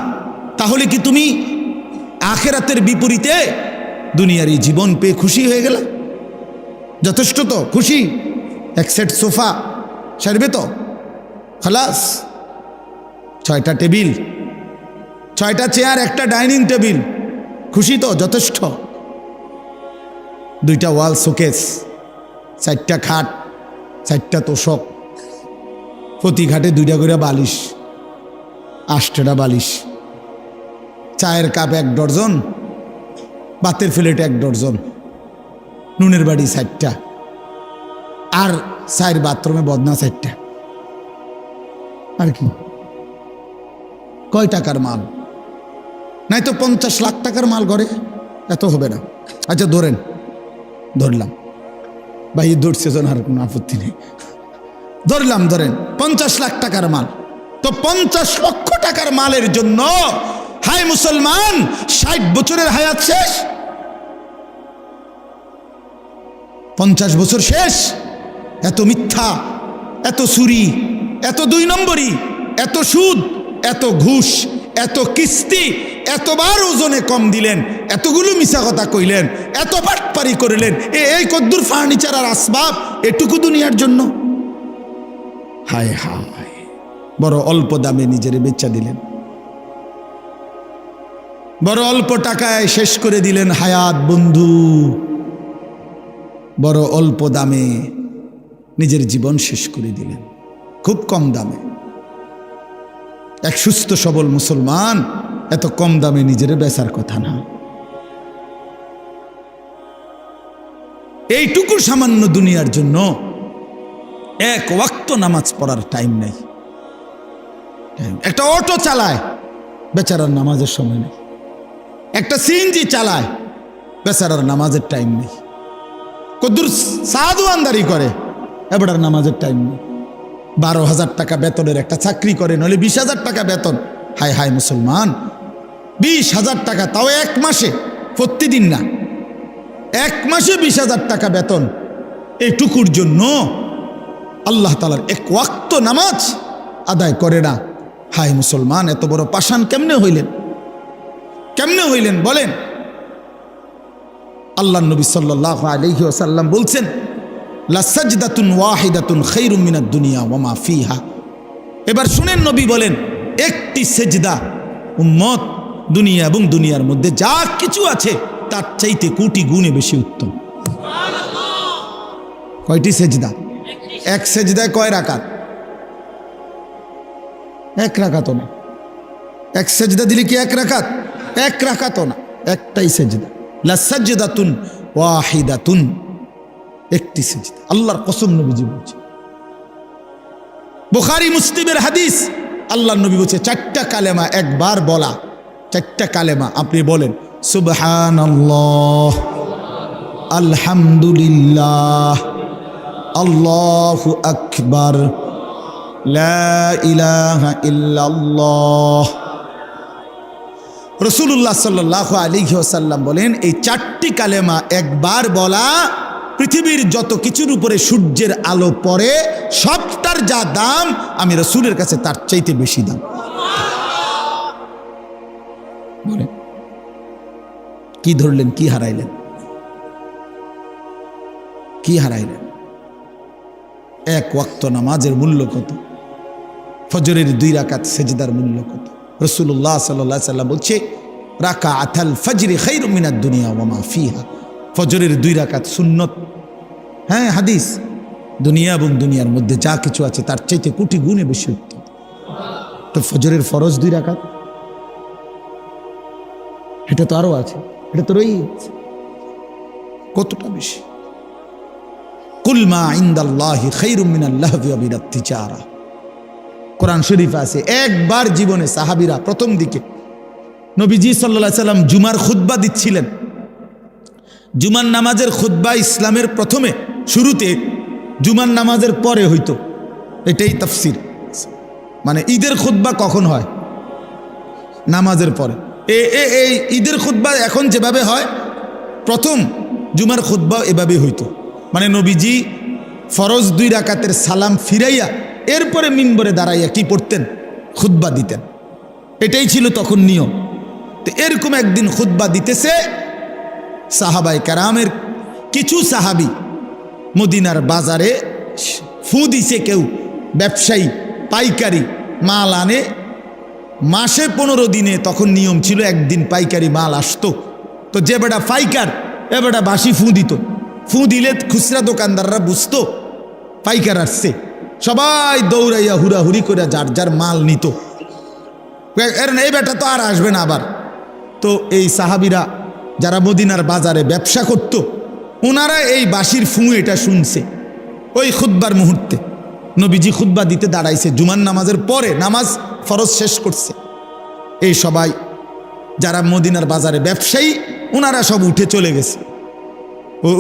তাহলে কি তুমি আখিরাতের বিপরীতে দুনিয়ার এই জীবন পেয়ে খুশি হয়ে গেল? যথেষ্ট তো খুশি? এক সেট সোফা সারবে তো, খালাস। 6টা টেবিল, 6টা চেয়ার, একটা ডাইনিং টেবিল, খুশি তো? যথেষ্ট। 2টা ওয়াল শোকেস, 4টা খাট, 4টা তোষক, প্রতি ঘাটে 2টা করে বালিশ, 8টা বালিশ, চায়ের কাপ 1 ডজন, ভাতের প্লেট 1 ডজন, নুনের বাড়ি 4টা, আর 4 বাথরুমে বদনা 4টা। আর কি কয় টাকার মাল? নাই তো 50 লাখ টাকার মাল করে, এত হবে না। আচ্ছা ধরলাম ভাই, ধরছে জন, আর কোনো আপত্তি নেই, ধরলাম, ধরেন 50 লাখ টাকার মাল। তো 50 লক্ষ টাকার মালের জন্য হায় মুসলমান 60 বছরের হায়াত শেষ, 50 বছর শেষ। এত মিথ্যা, এত চুরি, এত 2 নম্বরি, এত সুদ, এত ঘুষ, এত কিস্তি, এতবার ওজনে কম দিলেন, এতগুলো মিছা কথা কইলেন, এত বাটপারি করলেন, এই কদ্দুর ফার্নিচার আর আসবাব এটুকু দুনিয়ার জন্য। হায় হায়, বড় অল্প দামে নিজের বেচা দিলেন, বড় অল্প টাকায় শেষ করে দিলেন হায়াত বন্ধু, বড় অল্প দামে নিজের জীবন শেষ করে দিলেন, খুব কম দামে। এক সুস্থ সবল মুসলমান এত কম দামে নিজের বেচার কথা না। এইটুকু সামান্য দুনিয়ার জন্য 1 ওয়াক্ত নামাজ পড়ার টাইম নেই। একটা অটো চালায়, বেচারার নামাজের সময় নেই। একটা সিএনজি চালায়, বেচারার নামাজের টাইম নেই। কদ্দুর সাধুয়ানদারি করে, এবারে নামাজের টাইম নেই। 12,000 টাকা বেতনের একটা চাকরি করে, নইলে 20,000 টাকা বেতন। হায় হায় মুসলমান, 20,000 টাকা, তাও 1 মাসে, প্রতিদিন না, 1 মাসে 20,000 টাকা বেতন। এইটুকুর জন্য আল্লাহ তাআলার 1 ওয়াক্ত নামাজ আদায় করে না। হায় মুসলমান, এত বড় পাষাণ কেমনে হইলেন? কেমনে হইলেন বলেন? আল্লাহ নবী সাল্লাল্লাহু আলাইহি ওয়াসাল্লাম বলছেন, লা সাজদাতুন ওয়াহিদাতুন খায়রুম মিনাদ দুনিয়া ওয়া মা ফিহা। এবার শুনেন, নবী বলেন, একটি সেজদা উম্মত দুনিয়া এবং দুনিয়ার মধ্যে যা কিছু আছে তার চাইতে কোটি গুণে বেশি উত্তম। কয়টি সেজদা? 1 সেজদায় কয় রাকাত? 1 রাকাতও না। 1 সেজদা দিলে কি 1 রাকাত? 1 রাকাতও না, একটাই সেজদা। লা সাজদাতুন ওয়াহিদাতুন, একটি সেজদা। আল্লাহর কসম নবীজি বলছে, বুখারী মুসলিমের হাদিস। আল্লাহর নবী বলছে 4টা কালেমা একবার বলা, 4টা কালেমা আপনি বলেন, সুবহানাল্লাহ, আলহামদুলিল্লাহ, আল্লাহু আকবার, লা ইলাহা ইল্লাল্লাহ। রাসূলুল্লাহ সাল্লাল্লাহু আলাইহি ওয়াসাল্লাম বলেন, এই 4টি কালেমা একবার বলা পৃথিবীর যত কিছুর উপরে সূর্যের আলো পড়ে সবটার যা দাম, আমি রাসূলের কাছে তার চাইতে বেশি দাম। বলেন কি ধরলেন, কি হারাইলেন? কি হারাইলেন? এক ওয়াক্ত নামাজের মূল্য কত? ফজরের 2 রাকাত সেজদার মূল্য কত? রাসূলুল্লাহ সাল্লাল্লাহু আলাইহি সাল্লাম বলছে রাকাআতুল ফজরি খায়রুম মিনাদ দুনিয়া ওয়া মা ফিহা। ফজরের 2 রাকাত সুন্নত, হ্যাঁ হাদিস, দুনিয়া এবং দুনিয়ার মধ্যে যা কিছু আছে তার চাইতে কোটি গুণে বেশি উত্তম। তো ফজরের ফরজ 2 রাকাত, এটা তো আরো আছে, এটা তো রয়েছে, কতটা বেশি। কুল মা ইনদাল্লাহি খায়রুম মিনাল লাহবি ওয়া মিনাত তিজারা। কোরআন শরীফ আছে। একবার জীবনে সাহাবীরা প্রথম দিকে নবীজি সাল্লাল্লাহু আলাইহি সাল্লাম জুমার খুতবা দিচ্ছিলেন। জুমার নামাজের খুতবা ইসলামের প্রথমে শুরুতে জুমার নামাজের পরে হইতো, এটাই তাফসীর। মানে ঈদের খুতবা কখন হয়? নামাজের পরে। এই ঈদের খুতবা এখন যেভাবে হয়, প্রথম জুমার খুতবা এভাবে হইতো। মানে নবীজি ফরজ 2 রাকাতের সালাম ফিরাইয়া এরপরে মিম্বরে দাঁড়াইয়া কি পড়তেন? খুতবা দিতেন। এটাই ছিল তখন নিয়ম। তো এরকম একদিন খুতবা দিতেছে, সাহাবায়ে কেরামের কিছু সাহাবী মদিনার বাজারে ফু দিছে, কেউ ব্যবসায়ী পাইকারি মাল আনে, মাসে 15 দিনে তখন নিয়ম ছিল একদিন পাইকারি মাল আসতো। তো যে বেটা পাইকার এ বেটা বাসি ফু দিত। ফু দিলে খুচরা দোকানদাররা বুঝতো পাইকার আসছে, সবাই দৌড়াইয়া হুড়াহুড়ি করে যার যার মাল নিত। এই বেটা তো আর আসবে না আবার। তো এই সাহাবীরা যারা মদিনার বাজারে ব্যবসা করত, ওনারা এই বাঁশির ফু এটা শুনছে। ওই খুতবার মুহূর্তে নবীজি খুতবা দিতে দাঁড়াইছে, জুমার নামাজের পরে, নামাজ ফরজ শেষ করছে। এই সবাই যারা মদিনার বাজারে ব্যবসায়ী, ওনারা সব উঠে চলে গেছে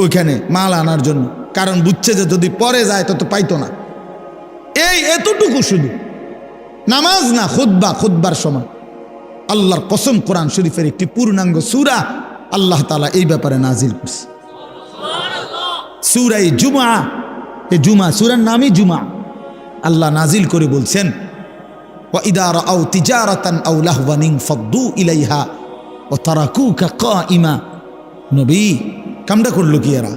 ওইখানে মাল আনার জন্য, কারণ বুঝছে যে যদি পরে যায় তত পাইতো না। এই এতটুকু শুধু নামাজ না, খুতবা, খুতবার সময় আল্লাহর কসম কোরআন শরীফের একটি পূর্ণাঙ্গ সূরা আল্লাহ তাআলা এই ব্যাপারে নাজিল করছে। সূরা জুমা, এই জুমা সূরার নামই জুমা। আল্লাহ নাজিল করে বলছেন ওয়া ইদা রাআউ তিজারাতান আও লাহওয়ান ইনফাদ্দু ইলাইহা ওয়া তারাকুকা কাইমা। নবী কামটা করলো কি এরা?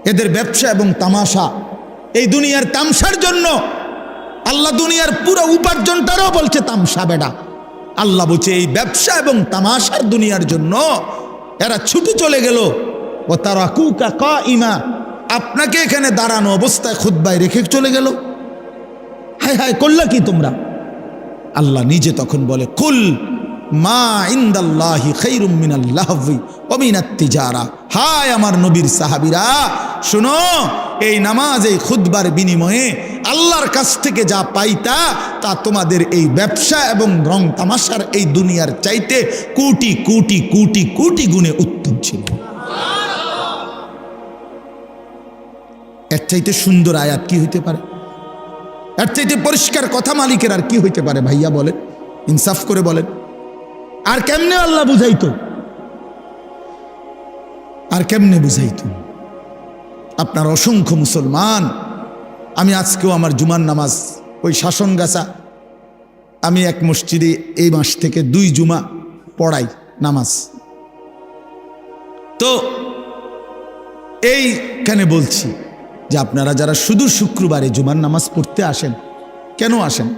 এদের ব্যবসা এবং তামাশা, এই দুনিয়ার তামসার জন্য আল্লাহ দুনিয়ার পুরো উপার্জনটারও বলছে তামসা বেডা। আল্লাহ বলছে এই ব্যবসা এবং তামাশার দুনিয়ার জন্য এরা ছুটে চলে গেল। ও তারাকুকা কাইমা, আপনাকে এখানে দাঁড়ানো অবস্থায় খুতবায় রেখে চলে গেল। হায় হায়, করলা কি তোমরা? আল্লাহ নিজে তখন বলে কুল মা ইনদাল্লাহি খায়রুম মিনাল লাহবি ওয়া মিনাত তিজারা। হায় আমার নবীর সাহাবীরা, শুনো, এই নামাজ, এই খুতবার বিনিময়ে আল্লাহর কাছ থেকে যা পাইতা তা তোমাদের এই ব্যবসা এবং রং তামাশার এই দুনিয়ার চাইতে কোটি কোটি কোটি কোটি গুণে উত্তম ছিল। এর চাইতে সুন্দর আয়াত কি হইতে পারে? এর চাইতে পরিষ্কার কথা মালিকের আর কি হইতে পারে? ভাইয়া বলেন, ইনসাফ করে বলেন। আর কেমনে আল্লাহ বুঝাইতো? আর কেমনে বুঝাইতো? আপনার অসংখ্য মুসলমান, আমি আজকেও আমার জুমার নামাজ ওই শাসনগাছা, আমি এক মসজিদে এই মাস থেকে 2 জুমা পড়াই নামাজ। তো এইখানে বলছি যে আপনারা যারা শুধু শুক্রবারে জুমার নামাজ পড়তে আসেন, কেন আসেন?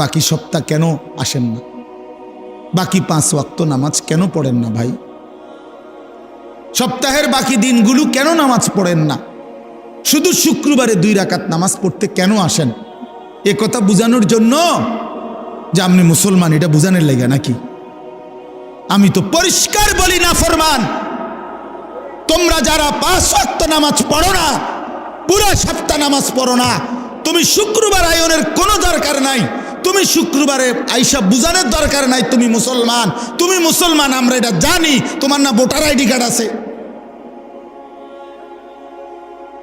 বাকি সপ্তাহ কেন আসেন না? বাকি 5 ওয়াক্ত নামাজ কেন পড়েন না ভাই? সপ্তাহের বাকি দিনগুলো কেন নামাজ পড়েন না? শুধু শুক্রবারে 2 রাকাত নামাজ পড়তে কেন আসেন? এ কথা বোঝানোর জন্য যে আপনি মুসলমান, এটা বোঝানোর লাগে নাকি? আমি তো পরিষ্কার বলি না ফরমান, তোমরা যারা 5 ওয়াক্ত নামাজ পড়ো না, পুরো সপ্তাহ নামাজ পড়ো না, তুমি শুক্রবার আয়োনের কোনো দরকার নাই। তুমি শুক্রবারে আইসা বুঝানোর দরকার নাই তুমি মুসলমান। তুমি মুসলমান, আমরা এটা জানি। তোমার না ভোটার আইডি কার্ড আছে?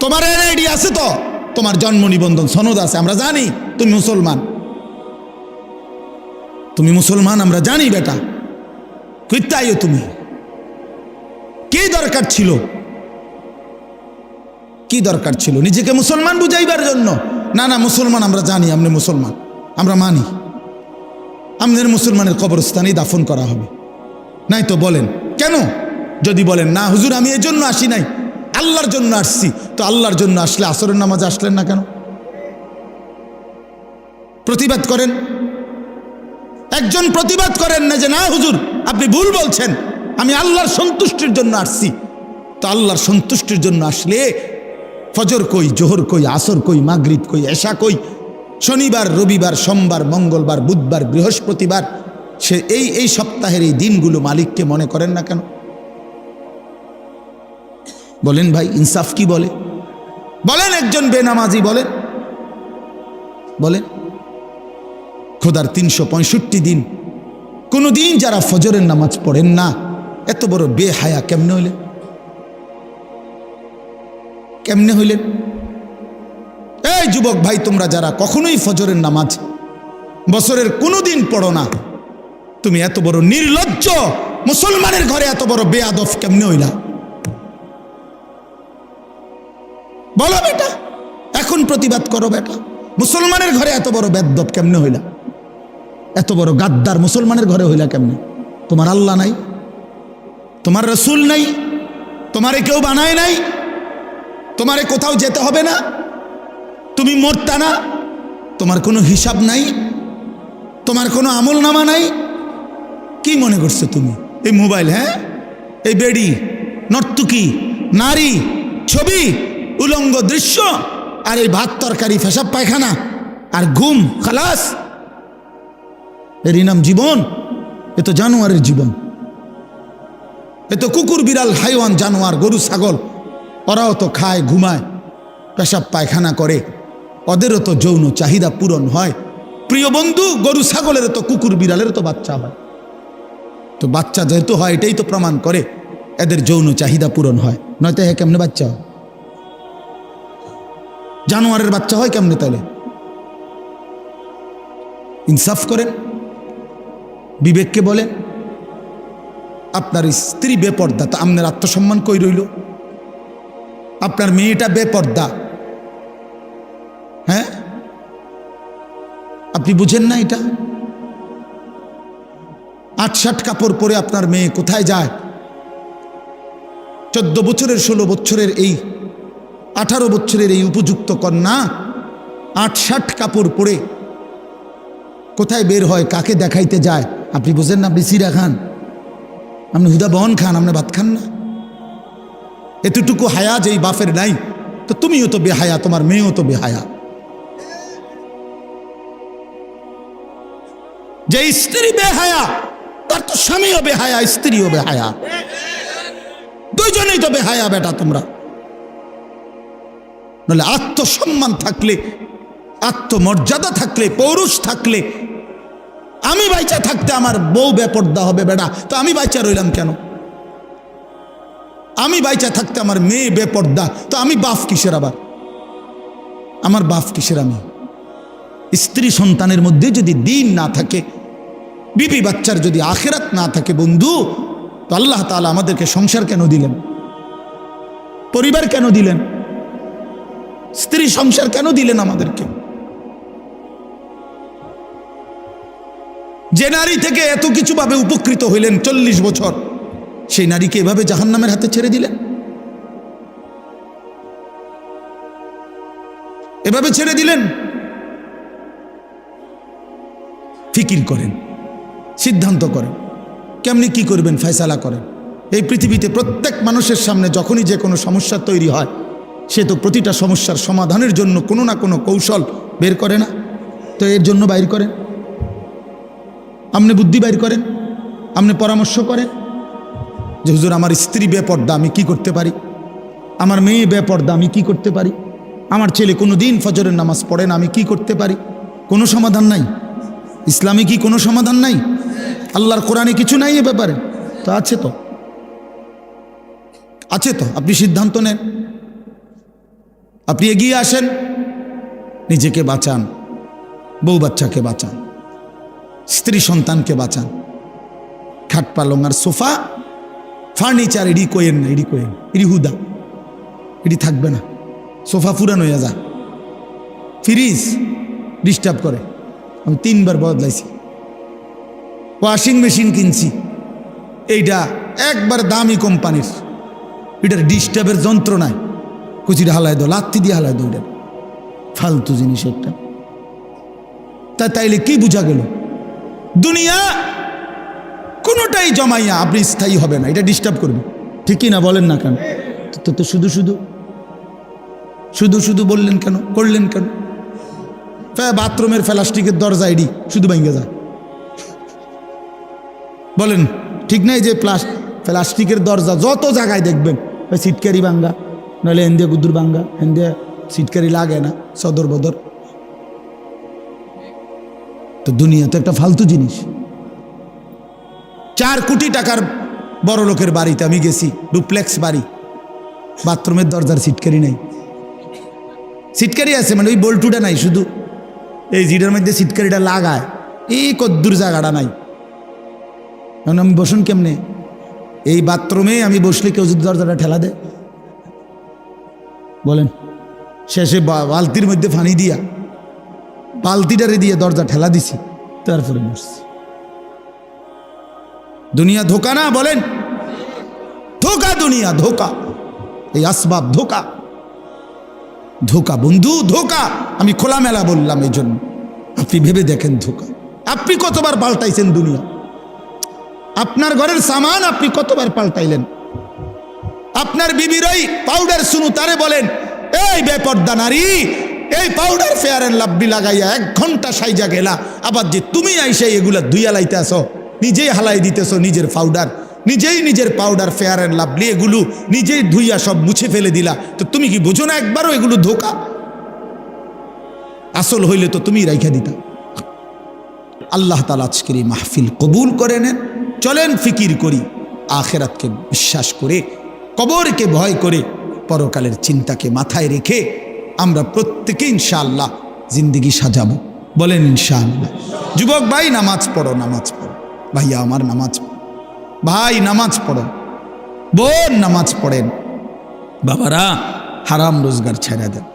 তোমার এনআইডি আছে? তো তোমার জন্ম নিবন্ধন সনদ আছে, আমরা জানি তুমি মুসলমান। তুমি মুসলমান, আমরা জানি বেটা। কইতাইও তুমি কি দরকার ছিল? কি দরকার ছিল নিজেকে মুসলমান বুঝাইবার জন্য? না না, মুসলমান আমরা জানি, আপনি মুসলমান, আমরা মানি। আমাদের মুসলমানের কবরস্থানেই দাফন করা হবে। নাই তো বলেন কেন? যদি বলেন না হুজুর আমি এই জন্য আসি নাই, আল্লাহর জন্য আসছি, তো আল্লাহর জন্য আসলে আসরের নামাজে আসলেন না কেন? প্রতিবাদ করেন। একজন প্রতিবাদ করেন না যে না হুজুর আপনি ভুল বলছেন, আমি আল্লাহর সন্তুষ্টির জন্য আসছি। তো আল্লাহর সন্তুষ্টির জন্য আসলে ফজর কই, জোহর কই, আসর কই, মাগরিব কই, এশা কই, শনিবার, রবিবার, সোমবার, মঙ্গলবার, বুধবার, বৃহস্পতিবার, সে এই সপ্তাহের এই দিনগুলো মালিককে মনে করেন না কেন? বলেন ভাই, ইনসাফ কি বলে? বলেন একজন বেনামাজি বলেন, বলেন খোদার 365 দিন কোনো দিন যারা ফজরের নামাজ পড়েন না, এত বড় বেহায়া কেমনে হইলেন? কেমনে হইলেন? এই যুবক ভাই, তোমরা যারা কখনোই ফজরের নামাজ বছরের কোনো দিন পড়ো না, তুমি এত বড় নির্লজ্জ, মুসলমানের ঘরে এত বড় বেয়াদব কেমনে হইলা? বলো বেটা, এখন প্রতিবাদ করো বেটা, মুসলমানের ঘরে এত বড় বেয়াদব কেমনে হইলা? এত বড় গাদ্দার মুসলমানের ঘরে হইলা কেমনে? তোমার আল্লাহ নাই, তোমার রসুল নাই, তোমারে কেউ বানায় নাই, তোমারে কোথাও যেতে হবে না, তুমি মরতা না, তোমার কোনো হিসাব নাই, তোমার কোনো আমল নামা নাই। কি মনে করছো তুমি? এই মোবাইল, হ্যাঁ, এই বেড়ি, নর্তুকি, নারী, ছবি, উলঙ্গ দৃশ্য, আর এই ভাত তরকারি, পেশাব পায়খানা আর ঘুম, খালাস, এরই নাম জীবন? এ তো জানোয়ারের জীবন। এ তো কুকুর, বিড়াল, হাইওয়ান, জানোয়ার, গরু, ছাগল, ওরাও তো খায়, ঘুমায়, পেশাব পায়খানা করে, ওদেরও তো যৌন চাহিদা পূরণ হয়। প্রিয় বন্ধু, গরু ছাগলেরও তো, কুকুর বিড়ালেরও তো বাচ্চা হয়। তো বাচ্চা যেহেতু হয়, এটাই তো প্রমাণ করে এদের যৌন চাহিদা পূরণ হয়, নয়তো হ্যাঁ কেমনে বাচ্চা হয়? জানোয়ারের বাচ্চা হয় কেমনে তাহলে? ইনসাফ করেন, বিবেককে বলেন। আপনার স্ত্রী বেপর্দা, তা আপনার আত্মসম্মান কই রইল? আপনার মেয়েটা বেপর্দা, হ্যাঁ, আপনি বুঝেন না এটা? 8-7 কাপড় পরে আপনার মেয়ে কোথায় যায়? 14 বছরের, 16 বছরের, এই 18 বছরের এই উপযুক্ত কন্যা 8-7 কাপড় পরে কোথায় বের হয়, কাকে দেখাইতে যায়? আপনি বুঝেন না? আপনি সিরা খান, আপনি হুদা বহন খান, আপনি ভাত খান না? এতটুকু হায়া যেই বাপের নাই, তো তুমিও তো বেহায়া, তোমার মেয়েও তো বেহায়া। যে স্ত্রী বেহায়া, তার তো স্বামীও বেহায়া, স্ত্রীও বেহায়া, দুইজনেই তো বেহায়া বেটা তোমরা। নাহলে আত্মসম্মান থাকলে, আত্মমর্যাদা থাকলে, পৌরুষ থাকলে, আমি বাইচা থাকতে আমার বউ বেপর্দা হবে বেটা, তো আমি বাইচা রইলাম কেন? আমি বাইচা থাকতে আমার মেয়ে বেপর্দা, তো আমি বাপ কিসের? আবার আমার বাপ কিসের? আমি স্ত্রী সন্তানের মধ্যে যদি দিন না থাকে, বিবি বাচ্চার যদি আখিরাত না থাকে বন্ধু, তো আল্লাহ তাআলা আমাদেরকে সংসার কেন দিলেন? পরিবার কেন দিলেন? স্ত্রী সংসার কেন দিলেন আমাদেরকে? যে নারী থেকে এত কিছু ভাবে উপকৃত হইলেন 40 বছর, সেই নারীকে এভাবে জাহান্নামের হাতে ছেড়ে দিলেন, এভাবে ছেড়ে দিলেন। ফিকির করেন, সিদ্ধান্ত করেন, কেমনি কি করবেন, ফয়সালা করেন। এই পৃথিবীতে প্রত্যেক মানুষের সামনে যখনই যে কোনো সমস্যা তৈরি হয়, সে তো প্রতিটা সমস্যার সমাধানের জন্য কোনো না কোনো কৌশল বের করে না? তো এর জন্য বাইর করেন, আপনি বুদ্ধি বাইর করেন, আপনি পরামর্শ করেন যে হুজুর আমার স্ত্রী বেপর্দা, আমি কি করতে পারি? আমার মেয়ে বেপর্দা, আমি কি করতে পারি? আমার ছেলে কোনো দিন ফজরের নামাজ পড়ে না, আমি কি করতে পারি? কোনো সমাধান নাই? ইসলামে কি কোনো সমাধান নাই? আল্লাহর কোরআনে কিছু নাই এ ব্যাপারে? তো আছে, তো আছে, তো আপনি সিদ্ধান্ত নেন, আপনি এগিয়ে আসেন, নিজেকে বাঁচান, বউ বাচ্চাকে বাঁচান, স্ত্রী সন্তানকে বাঁচান। খাট পালং আর সোফা ফার্নিচার এডি কোয়েন না, এডি কোয়েন, এডি হুদা, এডি থাকবে না। সোফা পুরান হয়ে যায়, ফ্রিজ ডিস্টার্ব করে, আমি 3 বার বদলাইছি, ওয়াশিং মেশিন কিনছি, এইটা একবার দামি কোম্পানির, এটার ডিস্টার্বের যন্ত্র নাই, কুচিটা হালায় দাও, লাত্তি দিয়ে হালায় দাও, এটা ফালতু জিনিস একটা। তাইলে কি বোঝা গেল? দুনিয়া কোনোটাই জমাইয়া আপনি স্থায়ী হবে না, এটা ডিস্টার্ব করবে, ঠিকই না? বলেন না কেন? তো শুধু শুধু বললেন কেন, করলেন কেন? বাথরুমের প্লাস্টিকের দরজা এডি শুধু ভেঙে যায়, বলেন ঠিক নাই? যে প্লাস্টিকের দরজা যত জায়গায় দেখবেন, সিটকারি ভাঙ্গা, নাহলে হেন্দিয়া গুদ্দুর ভাঙ্গা, হেন্দিয়া সিটকারি লাগে না সদর বদর। তো দুনিয়া তো একটা ফালতু জিনিস। 4 কোটি টাকার বড় লোকের বাড়িতে আমি গেছি, ডুপ্লেক্স বাড়ি, বাথরুমের দরজার সিটকারি নাই। সিটকারি আছে মানে ওই বল্টুটা নাই, শুধু এই জিডার মধ্যে সিটকারিটা লাগায়, এই কদ্দুর জায়গাটা নাই। এখন আমি বসুন কেমনে? এই বাথরুমে আমি বসলে কেউ যদি দরজাটা ঠেলা দেয়, বলেন? শেষে বালতির মধ্যে পানি দিয়া বালতিটারে দিয়ে দরজা ঠেলা দিছি, তারপরে বসছি। দুনিয়া ধোকা না? বলেন ধোকা, দুনিয়া ধোকা, এই আসবাব ধোকা, ধোকা বন্ধু, ধোকা। আমি খোলামেলা বললাম এই জন্য, আপনি ভেবে দেখেন ধোকা। আপনি কতবার পাল্টাইছেন দুনিয়া? আপনার ঘরের সামান আপনি কতবার পাল্টাইলেন? আপনার বিবির ওই পাউডার শুনু তারে বলেন, এই বেপর্দা নারী, এই পাউডার ফেয়ার এন্ড লাভলি লাগাইয়া 1 ঘন্টা সাইজা গেলা, আবার যে তুমি আইসা এগুলা ধুইয়া লাইতে আসো, নিজেই হালাই দিতেছো নিজের পাউডার, নিজের পাউডার ফেয়ার এন্ড লাভলি এগুলো নিজেই ধুইয়া সব মুছে ফেলে দিলা। তো তুমি কি বোঝো না একবারও এগুলো ধোকা? আসল হইলে তো তুমি রাইখা দিতা। আল্লাহ তাআলা আজকের এই মাহফিল কবুল করে নেন। চলেন ফিকির করি, আখেরাতকে বিশ্বাস করে, কবরকে ভয় করে, পরকালের চিন্তাকে মাথায় রেখে আমরা প্রত্যেকে ইনশাআল্লাহ জিন্দেগি সাজাবো। বলেন ইনশাআল্লাহ। যুবক ভাই নামাজ পড়ো, নামাজ পড়ো। ভাইয়া আমার নামাজ পড়ো, ভাই নামাজ পড়ো, বোন নামাজ পড়েন। বাবারা হারাম রোজগার ছেড়ে দেন।